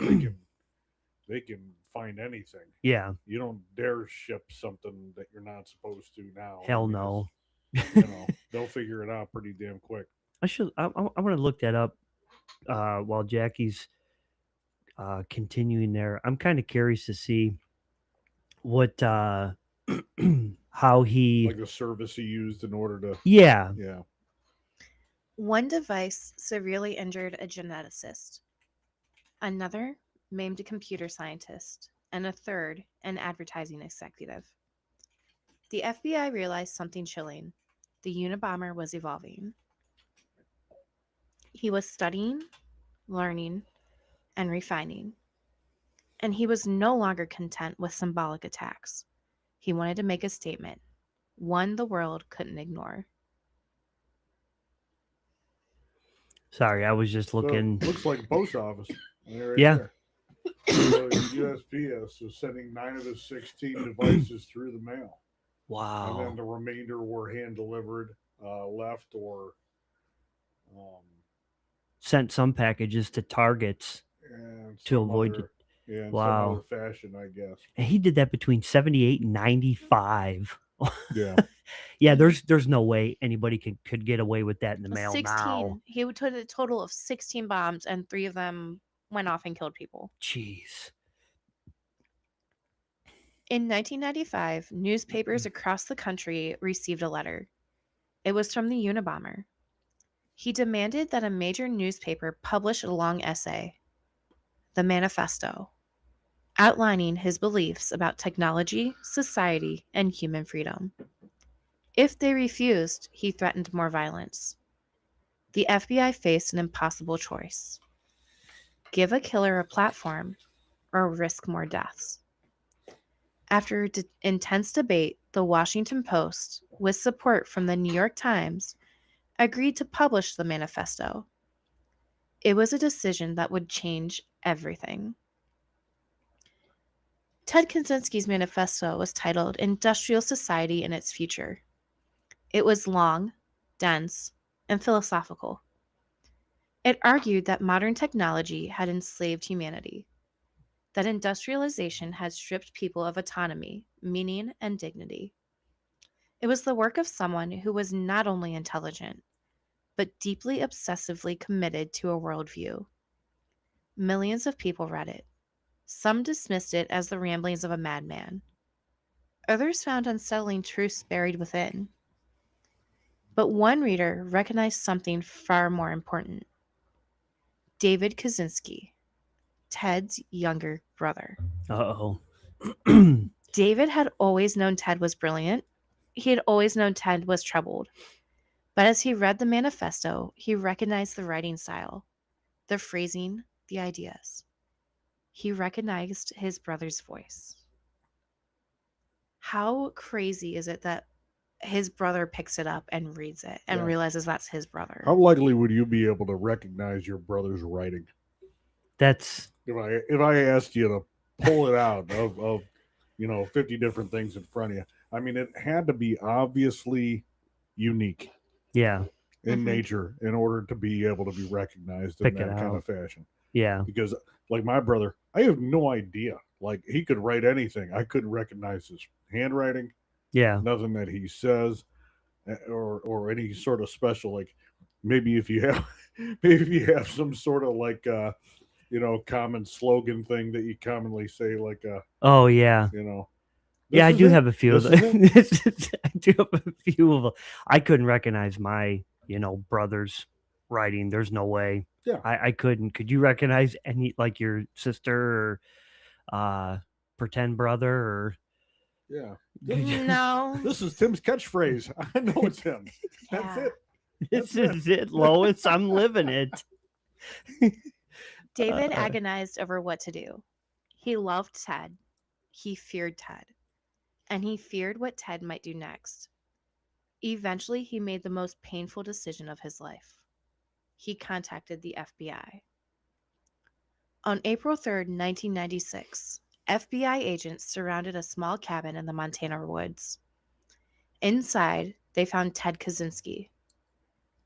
They can find anything. Yeah. You don't dare ship something that you're not supposed to now. Hell no. They'll figure it out pretty damn quick. I want to look that up while Jackie's continuing there. I'm kind of curious to see what how he Like the service he used in order to. Yeah. Yeah. One device severely injured a geneticist. Another maimed a computer scientist. And a third, an advertising executive. The FBI realized something chilling. The Unabomber was evolving. He was studying, learning, and refining. And he was no longer content with symbolic attacks. He wanted to make a statement, one the world couldn't ignore. Sorry, I was just looking. So, looks like a post office. Right Yeah. There. So USPS was sending 9 of his 16 devices through the mail. Wow. And then the remainder were hand delivered, left, or sent some packages to Targets to avoid it. Yeah, in Wow. some other fashion, I guess. And he did that between 78 and 95. Yeah. Yeah, there's no way anybody could get away with that in the mail 16. now. He would put a total of 16 bombs, and 3 of them went off and killed people. Jeez. In 1995, newspapers across the country received a letter. It was from the Unabomber. He demanded that a major newspaper publish a long essay, the Manifesto, outlining his beliefs about technology, society, and human freedom. If they refused, he threatened more violence. The FBI faced an impossible choice: give a killer a platform or risk more deaths. After intense debate, the Washington Post, with support from the New York Times, agreed to publish the manifesto. It was a decision that would change everything. Ted Kaczynski's manifesto was titled Industrial Society and Its Future. It was long, dense, and philosophical. It argued that modern technology had enslaved humanity, that industrialization had stripped people of autonomy, meaning, and dignity. It was the work of someone who was not only intelligent, but deeply obsessively committed to a worldview. Millions of people read it. Some dismissed it as the ramblings of a madman. Others found unsettling truths buried within. But one reader recognized something far more important. David Kaczynski, Ted's younger brother. Uh-oh. David had always known Ted was brilliant. He had always known Ted was troubled. But as he read the manifesto, he recognized the writing style, the phrasing, the ideas. He recognized his brother's voice. How crazy is it that his brother picks it up and reads it and realizes that's his brother? How likely would you be able to recognize your brother's writing? That's if I asked you to pull it out of 50 different things in front of you. I mean, it had to be obviously unique. Yeah. In nature in order to be able to be recognized in that kind of fashion. Yeah. Because like my brother, I have no idea. Like he could write anything. I couldn't recognize his handwriting. Yeah. Nothing that he says or any sort of special, like maybe if you have some sort of like common slogan thing that you commonly say, like oh yeah. Yeah, I do have a few of them. I do have a few of them. I couldn't recognize my, brother's writing. There's no way. Yeah. I couldn't. Could you recognize any, like your sister or pretend brother or? Yeah. No. This is Tim's catchphrase. I know it's him. That's it. This is it, Lois. I'm living it. David agonized over what to do. He loved Ted. He feared Ted. And he feared what Ted might do next. Eventually, he made the most painful decision of his life. He contacted the FBI. On April 3rd, 1996, FBI agents surrounded a small cabin in the Montana woods. Inside, they found Ted Kaczynski,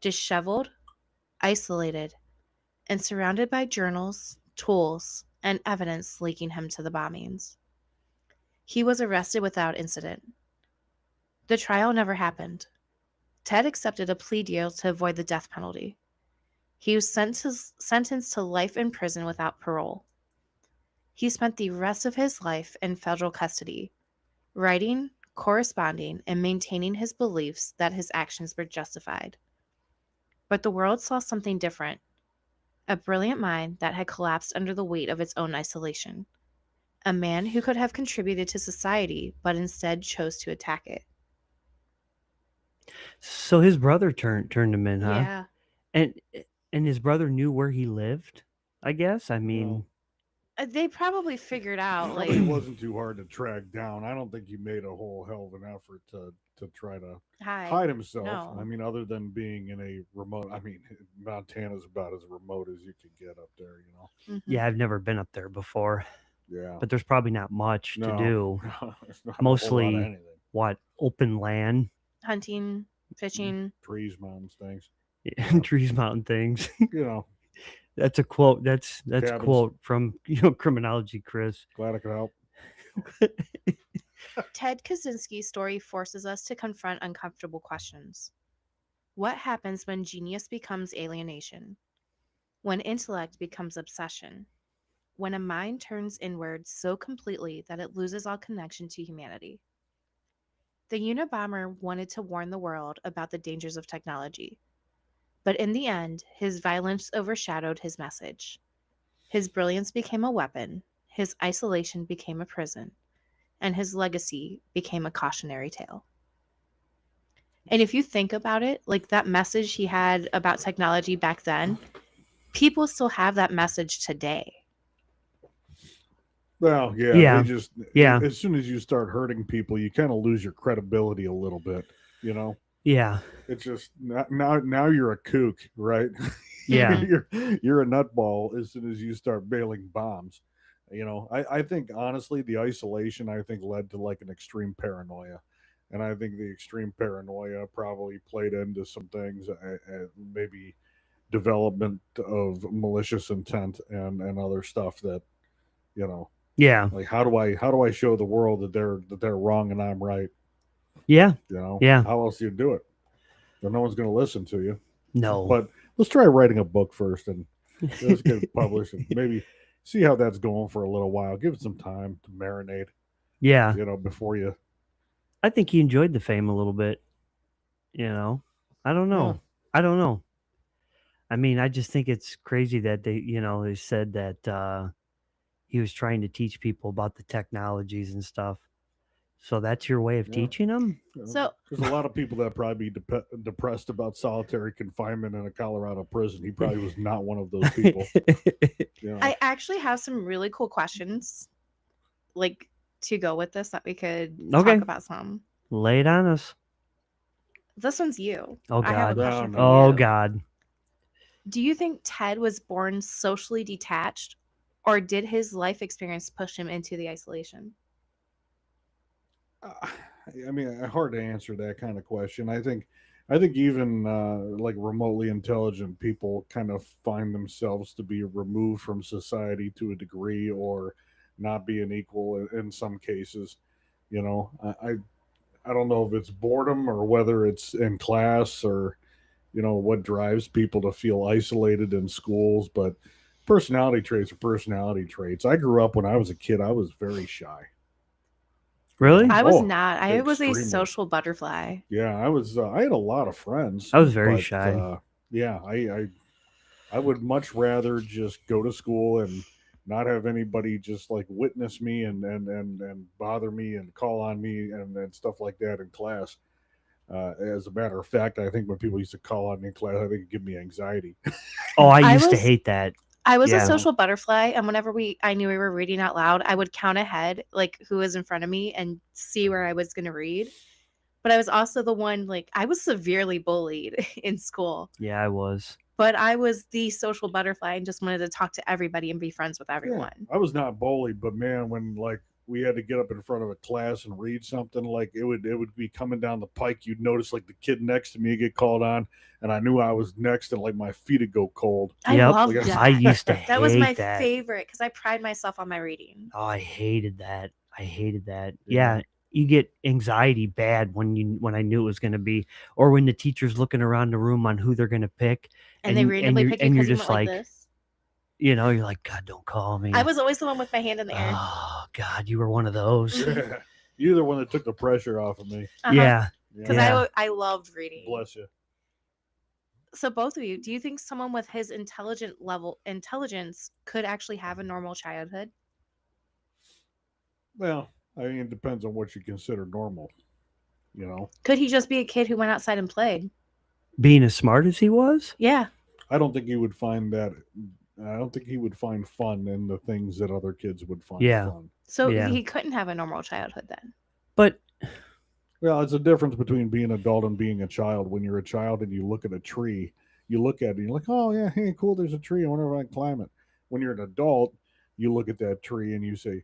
disheveled, isolated, and surrounded by journals, tools, and evidence linking him to the bombings. He was arrested without incident. The trial never happened. Ted accepted a plea deal to avoid the death penalty. He was sentenced to life in prison without parole. He spent the rest of his life in federal custody, writing, corresponding, and maintaining his beliefs that his actions were justified. But the world saw something different. A brilliant mind that had collapsed under the weight of its own isolation. A man who could have contributed to society, but instead chose to attack it. So his brother turned him in, huh? Yeah. And his brother knew where he lived? I guess. I mean, They probably figured out like Probably wasn't too hard to track down. I don't think he made a whole hell of an effort to try to hide himself. No. I mean, other than being in a remote. I mean, Montana's about as remote as you could get up there. You know. Mhm. yeah, I've never been up there before, Yeah. but there's probably not much to No. do. There's not a whole lot of Mostly, anything. what, open land, Hunting, fishing. Trees, mountains, things. trees, mountain things. You know. That's a quote. That's a Cabins. quote from criminology, Chris. Glad I could help. Ted Kaczynski's story forces us to confront uncomfortable questions. What happens when genius becomes alienation? When intellect becomes obsession? When a mind turns inward so completely that it loses all connection to humanity? The Unabomber wanted to warn the world about the dangers of technology. But in the end, his violence overshadowed his message. His brilliance became a weapon, his isolation became a prison, and his legacy became a cautionary tale. And if you think about it, like that message he had about technology back then, people still have that message today. Well, yeah. Yeah. They just, Yeah. As soon as you start hurting people, you kind of lose your credibility a little bit. You know. Yeah. It's just now you're a kook, right? Yeah. you're a nutball as soon as you start bailing bombs. You know, I think honestly the isolation I think led to like an extreme paranoia, and I think the extreme paranoia probably played into some things, maybe development of malicious intent and other stuff that, you know, Yeah. like how do I show the world that they're wrong and I'm right? Yeah. You know, Yeah. how else do you do it? Then no one's going to listen to you. No. But let's try writing a book first and let's get it published and maybe see how that's going for a little while. Give it some time to marinate, Yeah. you know, before you. I think he enjoyed the fame a little bit. You know, I don't know. Yeah. I don't know. I mean, I just think it's crazy that they said that he was trying to teach people about the technologies and stuff. So that's your way of Yeah. teaching them? So There's a lot of people that probably be depressed about solitary confinement in a Colorado prison. He probably was not one of those people. You know. I actually have some really cool questions, like to go with this that we could Okay. talk about some. Lay it on us. This one's you. Oh, I have a God. question for Oh, you. God. Do you think Ted was born socially detached, or did his life experience push him into the isolation? I mean, hard to answer that kind of question. I think even like remotely intelligent people kind of find themselves to be removed from society to a degree, or not being equal in some cases. You know, I don't know if it's boredom or whether it's in class or, you know, what drives people to feel isolated in schools, but personality traits are personality traits. I grew up when I was a kid, I was very shy. Really? I was Oh, not. I was a extremely. social butterfly. Yeah, I was. I had a lot of friends. I was very but, shy. Yeah, I would much rather just go to school and not have anybody just like witness me and bother me and call on me and stuff like that in class. As a matter of fact, I think when people used to call on me in class, I think it give me anxiety. Oh, I I used to was- hate that. I was Yeah. a social butterfly, and whenever I knew we were reading out loud, I would count ahead, like who was in front of me, and see where I was going to read. But I was also the one, like I was severely bullied in school, Yeah, I was. but I was the social butterfly and just wanted to talk to everybody and be friends with Yeah, everyone. I was not bullied, but man, when like we had to get up in front of a class and read something, like it would be coming down the pike. You'd notice like the kid next to me get called on, and I knew I was next, and like my feet would go cold. I Yep. loved Like, that. I used to That was my hate that. favorite because I pride myself on my reading. Oh, I hated that. I hated that. Yeah. Yeah, you get anxiety bad when I knew it was going to be, or when the teacher's looking around the room on who they're going to pick, And they randomly you're, pick you and you're because you just went like, like this. you're like, God, don't call me. I was always the one with my hand in the air. Oh God, you were one of those. You're the one that took the pressure off of me. Uh-huh. Yeah. Because Yeah. I loved reading. Bless you. So both of you, do you think someone with his intelligence could actually have a normal childhood? Well, I mean, it depends on what you consider normal. You know, Could he just be a kid who went outside and played? Being as smart as he was. Yeah. I don't think you would find that I don't think he would find fun in the things that other kids would find Yeah. fun. So Yeah. he couldn't have a normal childhood then. But Well, it's a difference between being an adult and being a child. When you're a child and you look at a tree, you look at it and you're like, oh, yeah, hey, cool, there's a tree. I wonder if I can climb it. When you're an adult, you look at that tree and you say,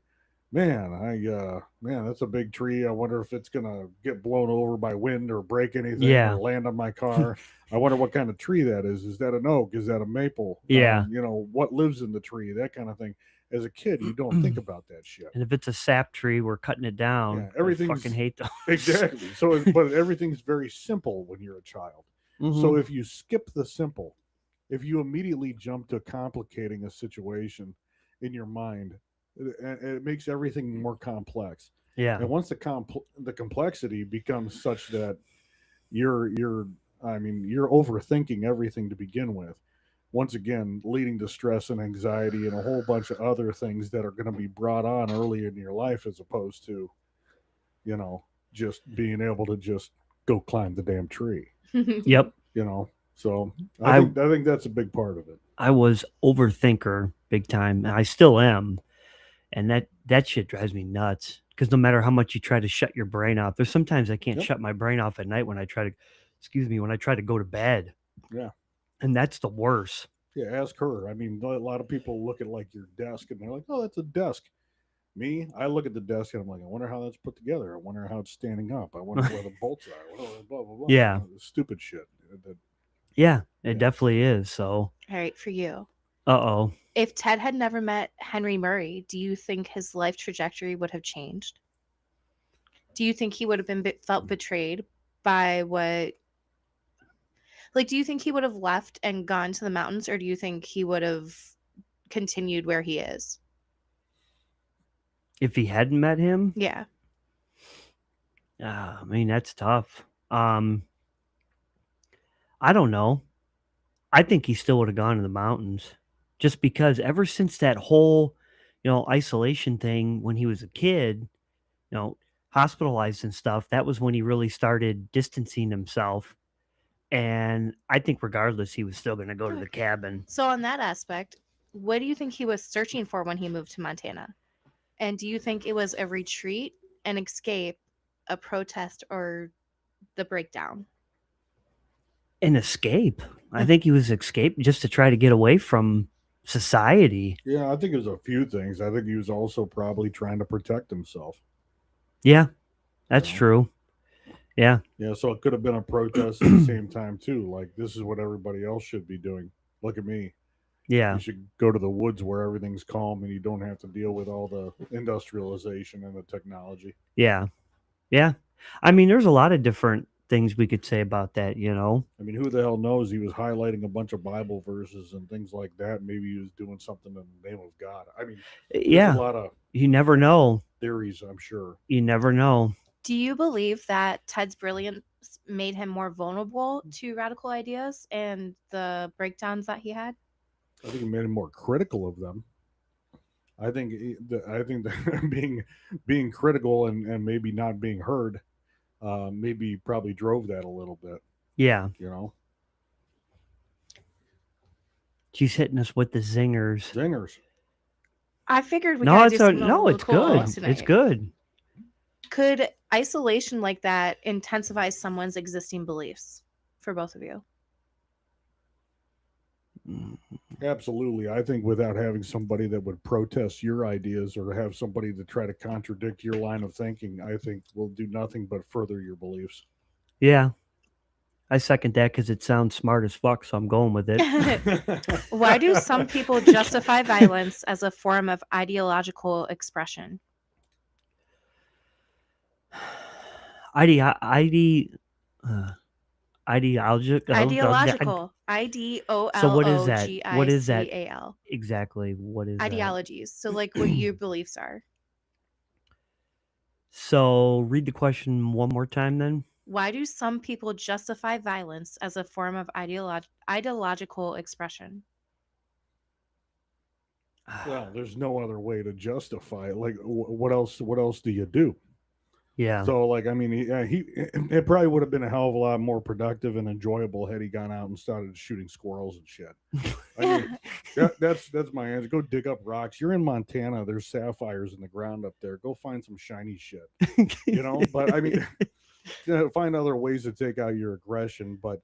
man, that's a big tree. I wonder if it's going to get blown over by wind or break anything Yeah. or land on my car. I wonder what kind of tree that is. Is that an oak? Is that a maple? Yeah. What lives in the tree? That kind of thing. As a kid, you don't think about that shit. and if it's a sap tree, we're cutting it down. Yeah, I everything's- fucking hate those. Exactly. So, but everything's very simple when you're a child. Mhm. So if you skip the simple, if you immediately jump to complicating a situation in your mind, it makes everything more complex. Yeah. And once the complexity becomes such that you're overthinking everything to begin with. Once again, leading to stress and anxiety and a whole bunch of other things that are going to be brought on early in your life, as opposed to, just being able to just go climb the damn tree. Yep. So I think that's a big part of it. I was overthinker big time, and I still am. And that shit drives me nuts, because no matter how much you try to shut your brain off, there's sometimes I can't Yep. shut my brain off at night when I try to go to bed. Yeah. And that's the worst. Yeah, ask her. I mean, a lot of people look at like your desk and they're like, "Oh, that's a desk." Me, I look at the desk and I'm like, "I wonder how that's put together. I wonder how it's standing up. I wonder where the bolts are. I wonder blah blah blah." Yeah. Stupid shit. Yeah, it Yeah. definitely is. So, All right, for you. uh-oh. If Ted had never met Henry Murray, do you think his life trajectory would have changed? Do you think he would have been felt betrayed by what? Like, do you think he would have left and gone to the mountains, or do you think he would have continued where he is? If he hadn't met him, Yeah. I mean, that's tough. I don't know. I think he still would have gone to the mountains, just because ever since that whole, isolation thing when he was a kid, hospitalized and stuff, that was when he really started distancing himself. And I think regardless, he was still going to go to the cabin. So on that aspect, what do you think he was searching for when he moved to Montana? And do you think it was a retreat, an escape, a protest, or the breakdown? An escape. I think he was escaped just to try to get away from society. Yeah, I think it was a few things. I think he was also probably trying to protect himself. Yeah, that's true. Yeah. Yeah, so it could have been a protest at the same time too. Like, this is what everybody else should be doing. Look at me. Yeah. You should go to the woods where everything's calm and you don't have to deal with all the industrialization and the technology. Yeah. Yeah. I mean, there's a lot of different things we could say about that, I mean, who the hell knows? He was highlighting a bunch of Bible verses and things like that. Maybe he was doing something in the name of God. I mean, there's a lot of You never know. theories, I'm sure. You never know. Do you believe that Ted's brilliance made him more vulnerable to radical ideas and the breakdowns that he had? I think it made him more critical of them. I think that being critical and maybe not being heard, maybe probably drove that a little bit. Yeah. She's hitting us with the zingers. Zingers. I figured we gotta do something a little it's cool good. tonight. It's good. Could isolation like that intensify someone's existing beliefs for both of you? Absolutely. I think without having somebody that would protest your ideas or have somebody to try to contradict your line of thinking, I think will do nothing but further your beliefs. Yeah. I second that because it sounds smart as fuck, so I'm going with it. Why do some people justify violence as a form of ideological expression? Ideological. Ideological. IDOLOGICAL. So what is that? What is that exactly? What is ideologies? So like what your beliefs are. So read the question one more time then. Why do some people justify violence as a form of ideological expression? Well, there's no other way to justify it. Like, what else? What else do you do? Yeah. So, like, I mean, it probably would have been a hell of a lot more productive and enjoyable had he gone out and started shooting squirrels and shit. I mean, That's my answer. Go dig up rocks. You're in Montana. There's sapphires in the ground up there. Go find some shiny shit. But I mean, find other ways to take out your aggression. But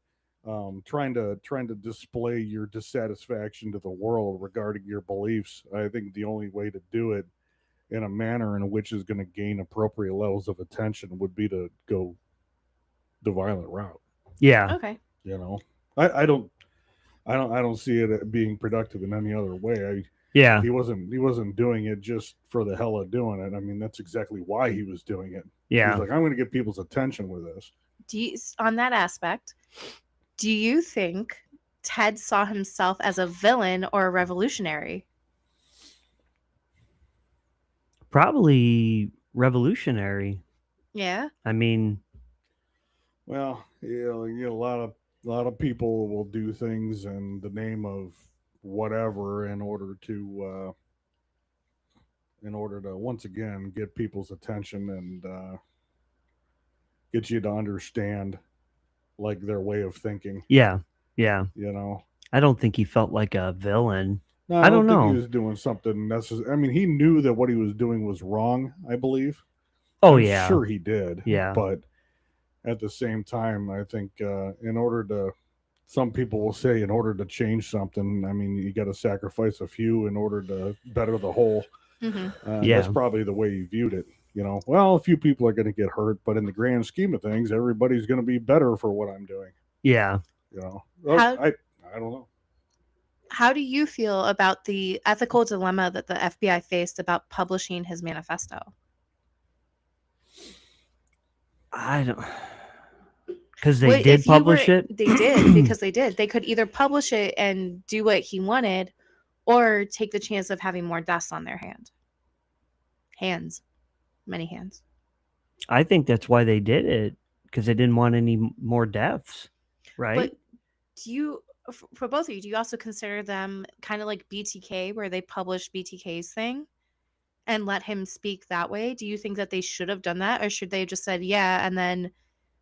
trying to display your dissatisfaction to the world regarding your beliefs, I think the only way to do it in a manner in which is going to gain appropriate levels of attention would be to go the violent route. Yeah. Okay. I don't see it being productive in any other way. Yeah. He wasn't doing it just for the hell of doing it. I mean, that's exactly why he was doing it. Yeah. He's like, I'm going to get people's attention with this. On that aspect, do you think Ted saw himself as a villain or a revolutionary? Probably revolutionary. Yeah. I mean, well, a lot of people will do things in the name of whatever in order to once again get people's attention and get you to understand like their way of thinking. Yeah. I don't think he felt like a villain. No, I don't think know. he was doing something necessary. I mean, he knew that what he was doing was wrong, I believe. Oh, I'm yeah. sure he did. Yeah. But at the same time, I think in order to, some people will say, in order to change something, I mean, you got to sacrifice a few in order to better the whole. Mm-hmm. That's probably the way he viewed it. Well, a few people are going to get hurt, but in the grand scheme of things, everybody's going to be better for what I'm doing. Yeah. I don't know. How do you feel about the ethical dilemma that the FBI faced about publishing his manifesto? I don't, because they did publish it. They did because they did. They could either publish it and do what he wanted, or take the chance of having more deaths on their hands, many hands. I think that's why they did it, because they didn't want any more deaths, right? But do you, for both of you, do you also consider them kind of like BTK, where they published BTK's thing and let him speak that way? Do you think that they should have done that, or should they have just said yeah and then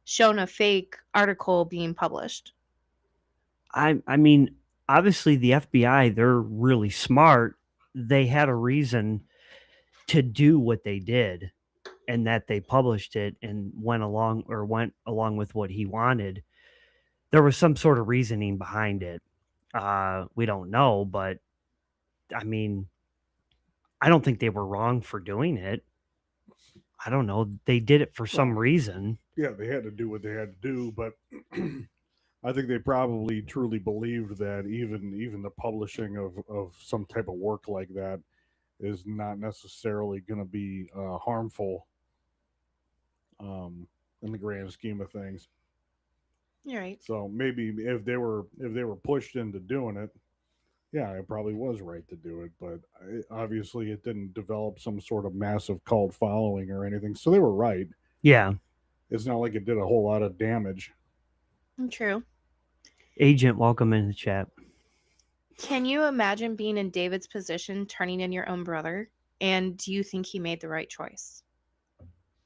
shown a fake article being published? I mean, obviously the FBI, they're really smart. They had a reason to do what they did, and that they published it and went along with what he wanted. There was some sort of reasoning behind it. We don't know, but I mean, I don't think they were wrong for doing it. I don't know. They did it for some reason. Yeah, they had to do what they had to do, but I think they probably truly believed that even the publishing of some type of work like that is not necessarily going to be harmful in the grand scheme of things. You're right. So maybe if they were pushed into doing it, yeah, it probably was right to do it. But obviously, it didn't develop some sort of massive cult following or anything. So they were right. Yeah. It's not like it did a whole lot of damage. True. Agent, welcome in the chat. Can you imagine being in David's position, turning in your own brother? And do you think he made the right choice?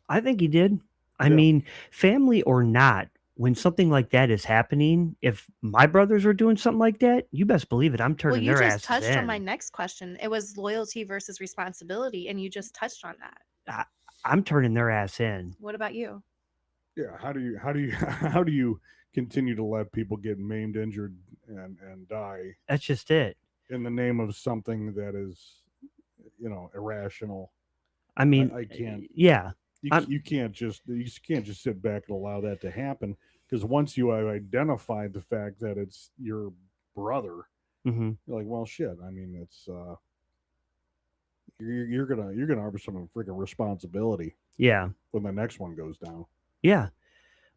I think he did. I mean, family or not, when something like that is happening, if my brothers are doing something like that, you best believe it. I'm turning their asses in. You just touched on my next question. It was loyalty versus responsibility, and you just touched on that. I'm turning their ass in. What about you? Yeah. How do you continue to let people get maimed, injured, and die? That's just it. In the name of something that is, irrational. I mean, I can't. Yeah. You can't just sit back and allow that to happen, because once you have identified the fact that it's your brother, you're like, well, shit. I mean, it's you're gonna harbor some freaking responsibility. Yeah. When the next one goes down. Yeah.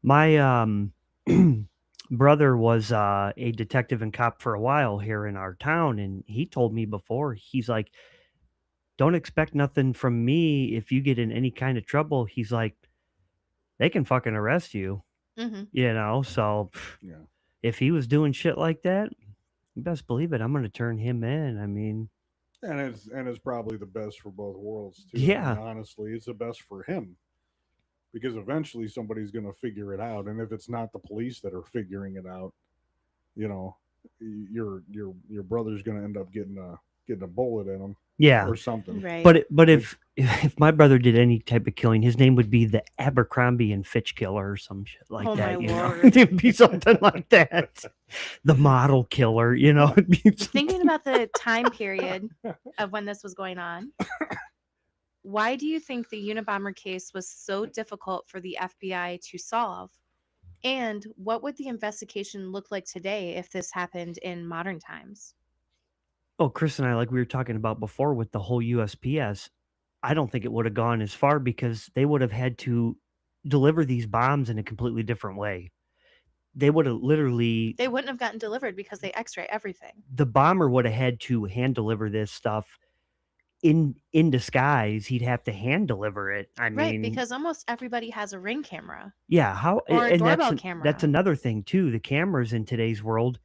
My brother was a detective and cop for a while here in our town, and he told me before, he's like, don't expect nothing from me if you get in any kind of trouble. He's like, they can fucking arrest you. So yeah. If he was doing shit like that, you best believe it. I'm going to turn him in. I mean, and it's probably the best for both worlds too. Yeah. I mean, honestly, it's the best for him, because eventually somebody's going to figure it out. And if it's not the police that are figuring it out, your brother's going to end up getting a bullet in him Yeah. or something. Right. But if my brother did any type of killing, his name would be the Abercrombie and Fitch killer or some shit like Oh, that. my You know, Lord. it'd be something like that. The model killer, you know. It'd be Thinking about the time period of when this was going on, why do you think the Unabomber case was so difficult for the FBI to solve? And what would the investigation look like today if this happened in modern times? Oh, Chris and I, like we were talking about before with the whole USPS, I don't think it would have gone as far because they would have had to deliver these bombs in a completely different way. They would have literally, They wouldn't have gotten delivered because they x-ray everything. the bomber would have had to hand deliver this stuff in disguise. He'd have to hand deliver it. I Right, mean, because almost everybody has a Ring camera. yeah, how or a and doorbell that's camera. that's another thing too. The cameras in today's world,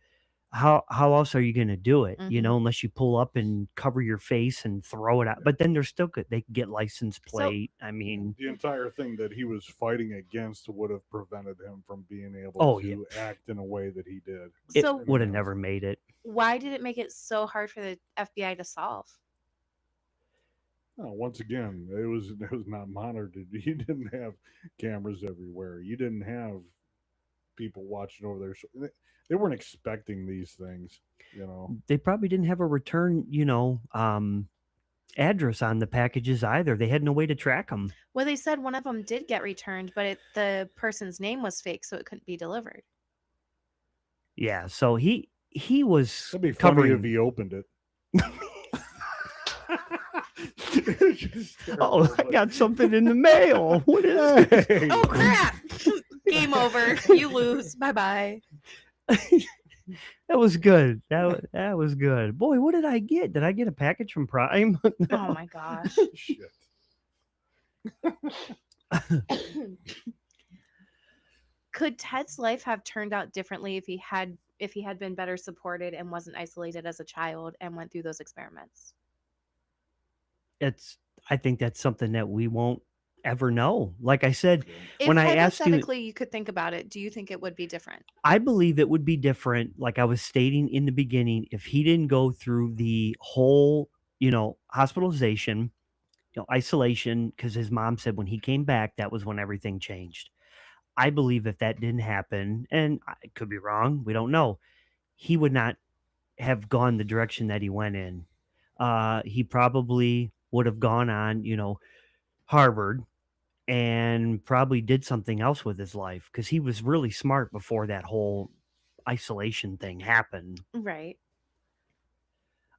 how else are you going to do it? You Mhm. know, unless you pull up and cover your face and throw it out. But then they're still good. They can get license plate. I mean, The entire thing that he was fighting against would have prevented him from being able Oh, to act in a way that he did. it So would have never made it. why did it make it so hard for the FBI to solve? Oh, once again, it was not monitored. You didn't have cameras everywhere. You didn't have people watching over there. So they weren't expecting these things, you know. They probably didn't have a return, address on the packages either. They had no way to track them. Well, they said one of them did get returned, but the person's name was fake, so it couldn't be delivered. Yeah, so he was That'd be funny covering. if he opened it. Oh, I got something in the mail. What is it? Hey. Oh crap! Game over. You lose. Bye bye. That was good. That was good. Boy, what did I get? Did I get a package from Prime? Oh No. my gosh. Shit. Could Ted's life have turned out differently if he had been better supported and wasn't isolated as a child and went through those experiments? I think that's something that we won't ever know. Like I said, If when I asked you, hypothetically you could think about it, do you think it would be different? I believe it would be different. Like I was stating in the beginning, if he didn't go through the whole, hospitalization, isolation, because his mom said when he came back, that was when everything changed. I believe if that didn't happen, and I could be wrong, we don't know, he would not have gone the direction that he went in. He probably would have gone on, Harvard and probably did something else with his life because he was really smart before that whole isolation thing happened. Right.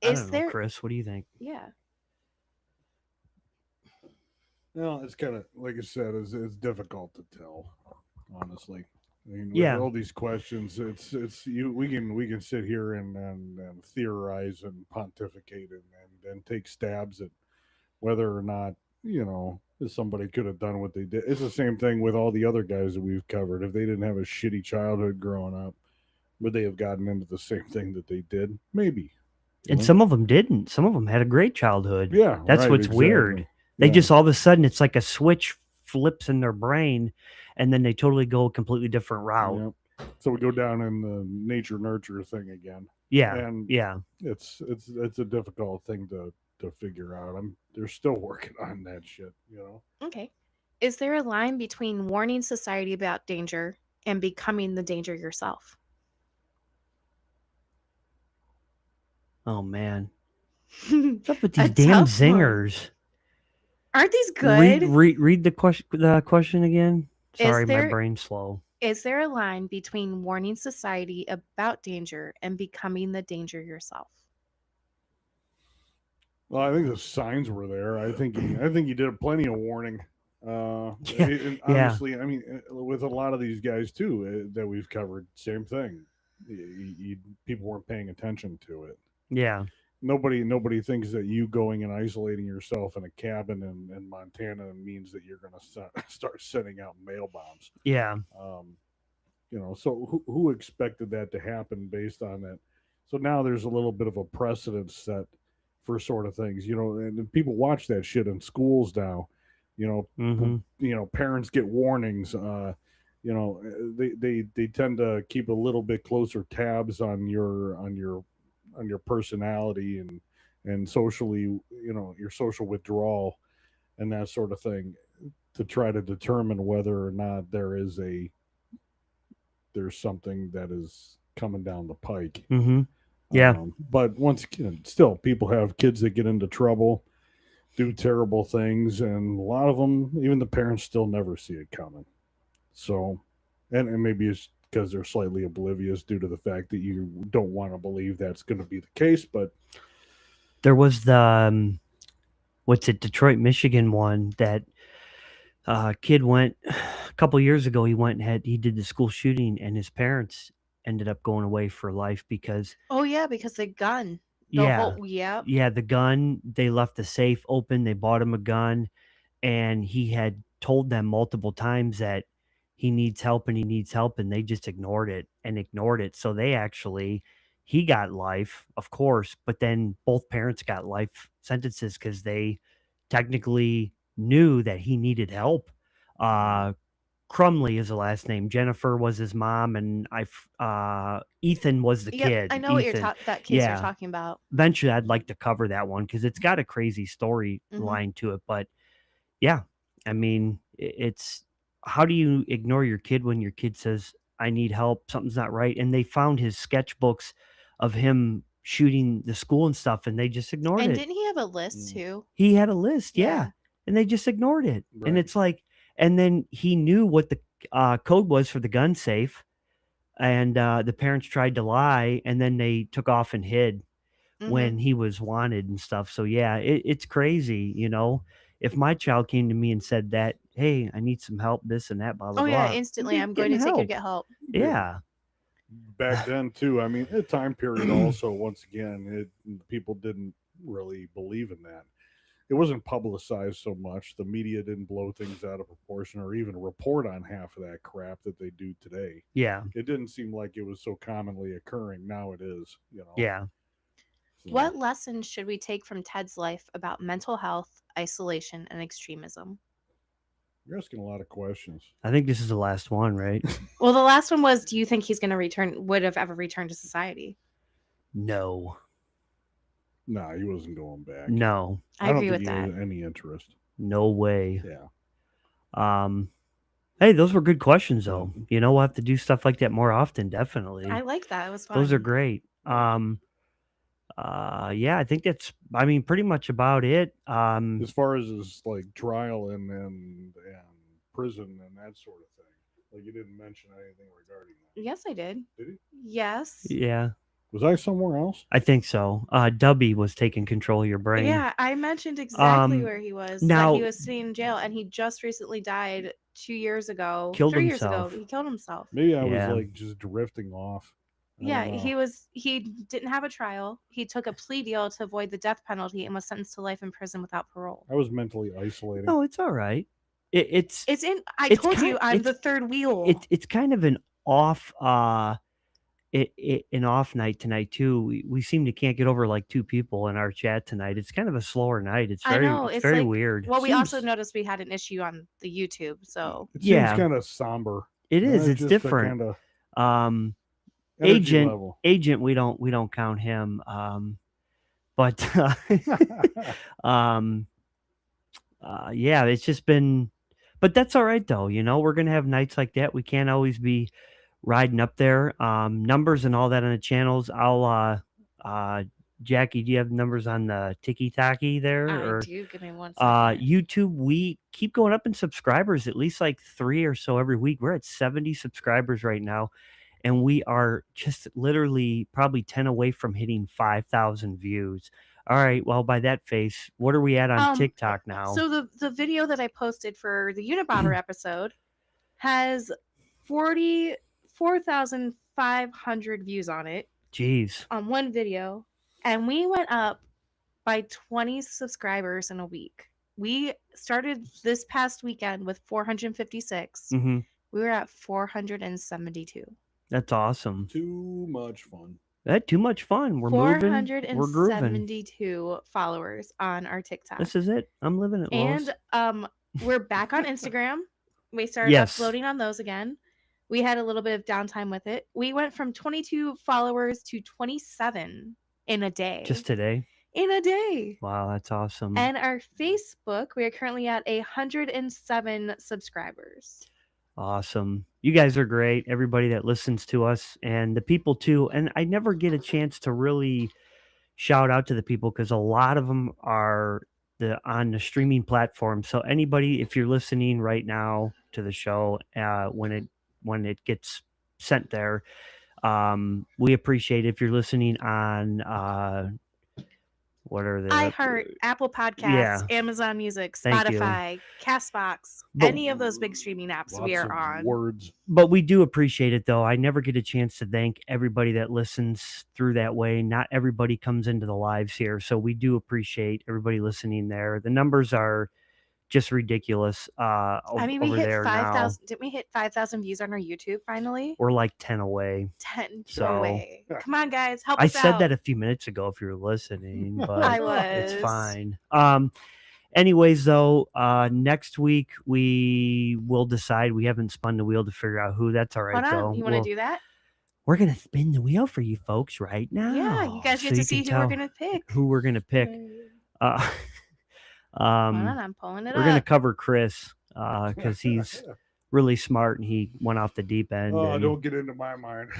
I don't know, Chris. What do you think? Yeah. Well, it's kind of like I said, it's difficult to tell, honestly. I mean, with Yeah. all these questions, we can sit here and theorize and pontificate and take stabs at whether or not somebody could have done what they did. It's the same thing with all the other guys that we've covered. If they didn't have a shitty childhood growing up, would they have gotten into the same thing that they did? Maybe. And some of them didn't. Some of them had a great childhood. Yeah, That's right, what's exactly. weird. They just all of a sudden, it's like a switch flips in their brain, and then they totally go a completely different route. Yep. So we go down in the nature nurture thing again. Yeah, and yeah. It's a difficult thing to figure out. They're still working on that shit. Okay. Is there a line between warning society about danger and becoming the danger yourself? Oh man, what's up with these A damn tough one. zingers? Aren't these good? Read the question again. Sorry, my there- brain's slow. Is there a line between warning society about danger and becoming the danger yourself? Well, I think the signs were there. I think he did plenty of warning. Yeah. And honestly, I mean, with a lot of these guys too that we've covered, same thing. People weren't paying attention to it. Yeah. Nobody thinks that you going and isolating yourself in a cabin in Montana means that you're going to start sending out mail bombs. Yeah. So who expected that to happen based on that? So now there's a little bit of a precedent set for sort of things, and people watch that shit in schools now. Mhm. Parents get warnings. you know, they tend to keep a little bit closer tabs on your personality and socially, you know, your social withdrawal and that sort of thing, to try to determine whether or not there's something that is coming down the pike. Mm-hmm. Yeah. But once again, still, people have kids that get into trouble, do terrible things, and a lot of them, even the parents, still never see it coming. So, and maybe it's because they're slightly oblivious due to the fact that you don't want to believe that's going to be the case. But There was the what's it, Detroit, Michigan one that kid went a couple years ago. He went and he did the school shooting, and his parents ended up going away for life because Oh yeah, because the gun. yeah, Yep. yeah, the gun, they left the safe open. They bought him a gun, and he had told them multiple times that he needs help and he needs help, and they just ignored it and ignored it. So he got life, of course, but then both parents got life sentences because they technically knew that he needed help. Crumley is the last name. Jennifer was his mom, and Ethan was the Yep, kid. I know what Ethan. that case you're Yeah. talking about. Eventually, I'd like to cover that one because it's got a crazy storyline to it. But yeah, I mean, it's how do you ignore your kid when your kid says, "I need help, something's not right," and they found his sketchbooks of him shooting the school and stuff, and they just ignored And it. didn't he have a list too? He had a list, yeah, Yeah. and they just ignored it. And Right. it's like, and then he knew what the code was for the gun safe, and the parents tried to lie, and then they took off and hid when he was wanted and stuff. So yeah, it's crazy, you know. If my child came to me and said that, hey, I need some help, this and that, blah blah Oh yeah, blah, instantly. I'm getting going to take you to help. get help. Yeah, back then too, I mean, a time period also, once again, people didn't really believe in that. It wasn't publicized so much. The media didn't blow things out of proportion or even report on half of that crap that they do today. yeah, It didn't seem like it was so commonly occurring. Now it is, you know. yeah. So, What lessons should we take from Ted's life about mental health, isolation, and extremism? you're asking a lot of questions. I think this is the last one, right? Well, the last one was, do you think he's going to would have ever returned to society? No, Nah, he wasn't going back. no, I don't agree think with he that. had any interest. no way. Yeah. Hey, those were good questions though. You know, we'll have to do stuff like that more often, definitely. I like that. It was fun. Those are great. Yeah, I think that's, I mean, pretty much about it. As far as his like trial and prison and that sort of thing, like you didn't mention anything regarding that. Yes, I did. Did he? Yes. Yeah, Was I somewhere else? I think so. Dubby was taking control of your brain. Yeah, I mentioned exactly where he was. now- That he was sitting in jail, and he just recently died 2 years ago. Killed 3 years ago, himself. he killed himself. Maybe I Yeah. was like just drifting off. I Yeah, don't know. he didn't have a trial. He took a plea deal to avoid the death penalty and was sentenced to life in prison without parole. I was mentally isolating. No, it's all right. It's It's in I It's told you kind- I'm the it's- third wheel. it's kind of an off an off night tonight too. We seem to can't get over like two people in our chat tonight. It's kind of a slower night. It's I very know, it's it's very like- weird. Well, we also Seems- noticed we had an issue on the YouTube, so It Yeah. seems kind of somber. It is. It's just a different. Kind of Agent, we don't count him. But yeah, it's just been, but that's all right though. You know, we're gonna have nights like that. We can't always be riding up there. Numbers and all that on the channels. Jackie, do you have numbers on the Tiki-Taki there? I do. Give me one second. YouTube, we keep going up in subscribers, at least like 3 or so every week. We're at 70 subscribers right now, and we are just literally probably 10 away from hitting 5,000 views. All right, well, by that face, what are we at on TikTok now? So the video that I posted for the Unabomber episode has 44,500 views on it Jeez. on one video, and we went up by 20 subscribers in a week. We started this past weekend with 456. Hmm. We were at 472. That's awesome. too much fun. That's too much fun. We're moving. We're grooving. 472 followers on our TikTok. This is it. I'm living it, Lois. And we're back on Instagram. We started Yes. uploading on those again. We had a little bit of downtime with it. We went from 22 followers to 27 in a day. Just today. In a day. Wow, that's awesome. And our Facebook, we are currently at 107 subscribers. Awesome. You guys are great. Everybody that listens to us and the people too. And I never get a chance to really shout out to the people because a lot of them are on the streaming platform. So anybody, if you're listening right now to the show, when it gets sent there, we appreciate it. If you're listening on what are the iHeart, Apple Podcasts, Amazon Music, Thank you. Spotify, Castbox, But- any of those big streaming apps we Lots are of on. words. But we do appreciate it, though. I never get a chance to thank everybody that listens through that way. Not everybody comes into the lives here, so we do appreciate everybody listening there. The numbers are just ridiculous. I mean, we over hit there now. 5,000. Didn't we hit 5,000 views on our YouTube finally? We're like 10 away. 10 So- away. Come on, guys, help I us said out. that a few minutes ago. If you're listening, but I was. it's fine. Anyways, though, next week we will decide. We haven't spun the wheel to figure out who. That's all right, Hold though. on, you want to do that? We're gonna spin the wheel for you folks right now. Yeah, you guys get so to you see can who we're tell gonna pick. Who we're gonna pick. Uh, Hold on, I'm pulling it we're gonna up. cover Chris because he's really smart and he went off the deep end. Oh, and don't get into my mind.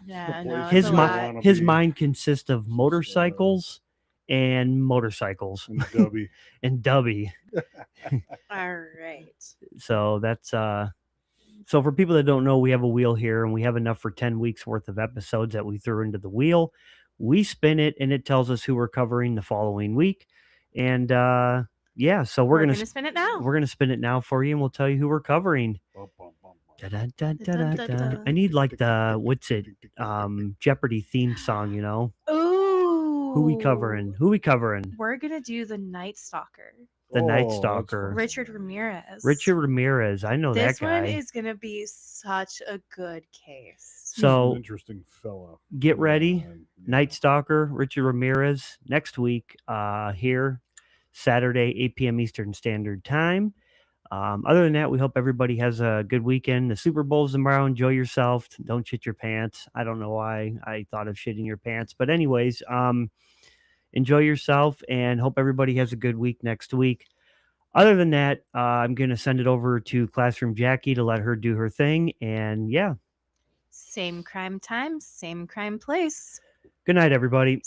Yeah, The no, place it's his a I lot. wanna his be. mind consists of motorcycles and motorcycles And Dubby. and Dubby. All right. So that's so for people that don't know, we have a wheel here and we have enough for 10 weeks worth of episodes that we threw into the wheel. We spin it and it tells us who we're covering the following week. And yeah, so we're gonna spin it now. We're gonna spin it now for you and we'll tell you who we're covering. Bum, bum, bum, bum. Da-da-da-da-da-da. I need like the what's it Jeopardy theme song, you know? Ooh. Who we covering? Who we covering? We're gonna do the Night Stalker. The Oh, Night that's Stalker. fun. Richard Ramirez. Richard Ramirez. I know This that guy. one is gonna be such a good case. He's So an interesting fella. get ready. And, yeah. Night Stalker, Richard Ramirez, next week here, Saturday, 8 p.m. Eastern Standard Time. Other than that, we hope everybody has a good weekend. The Super Bowl's tomorrow. Enjoy yourself. Don't shit your pants. I don't know why I thought of shitting your pants. But anyways, enjoy yourself and hope everybody has a good week next week. Other than that, I'm going to send it over to Classroom Jackie to let her do her thing. And yeah, Same crime time, same crime place. good night, everybody.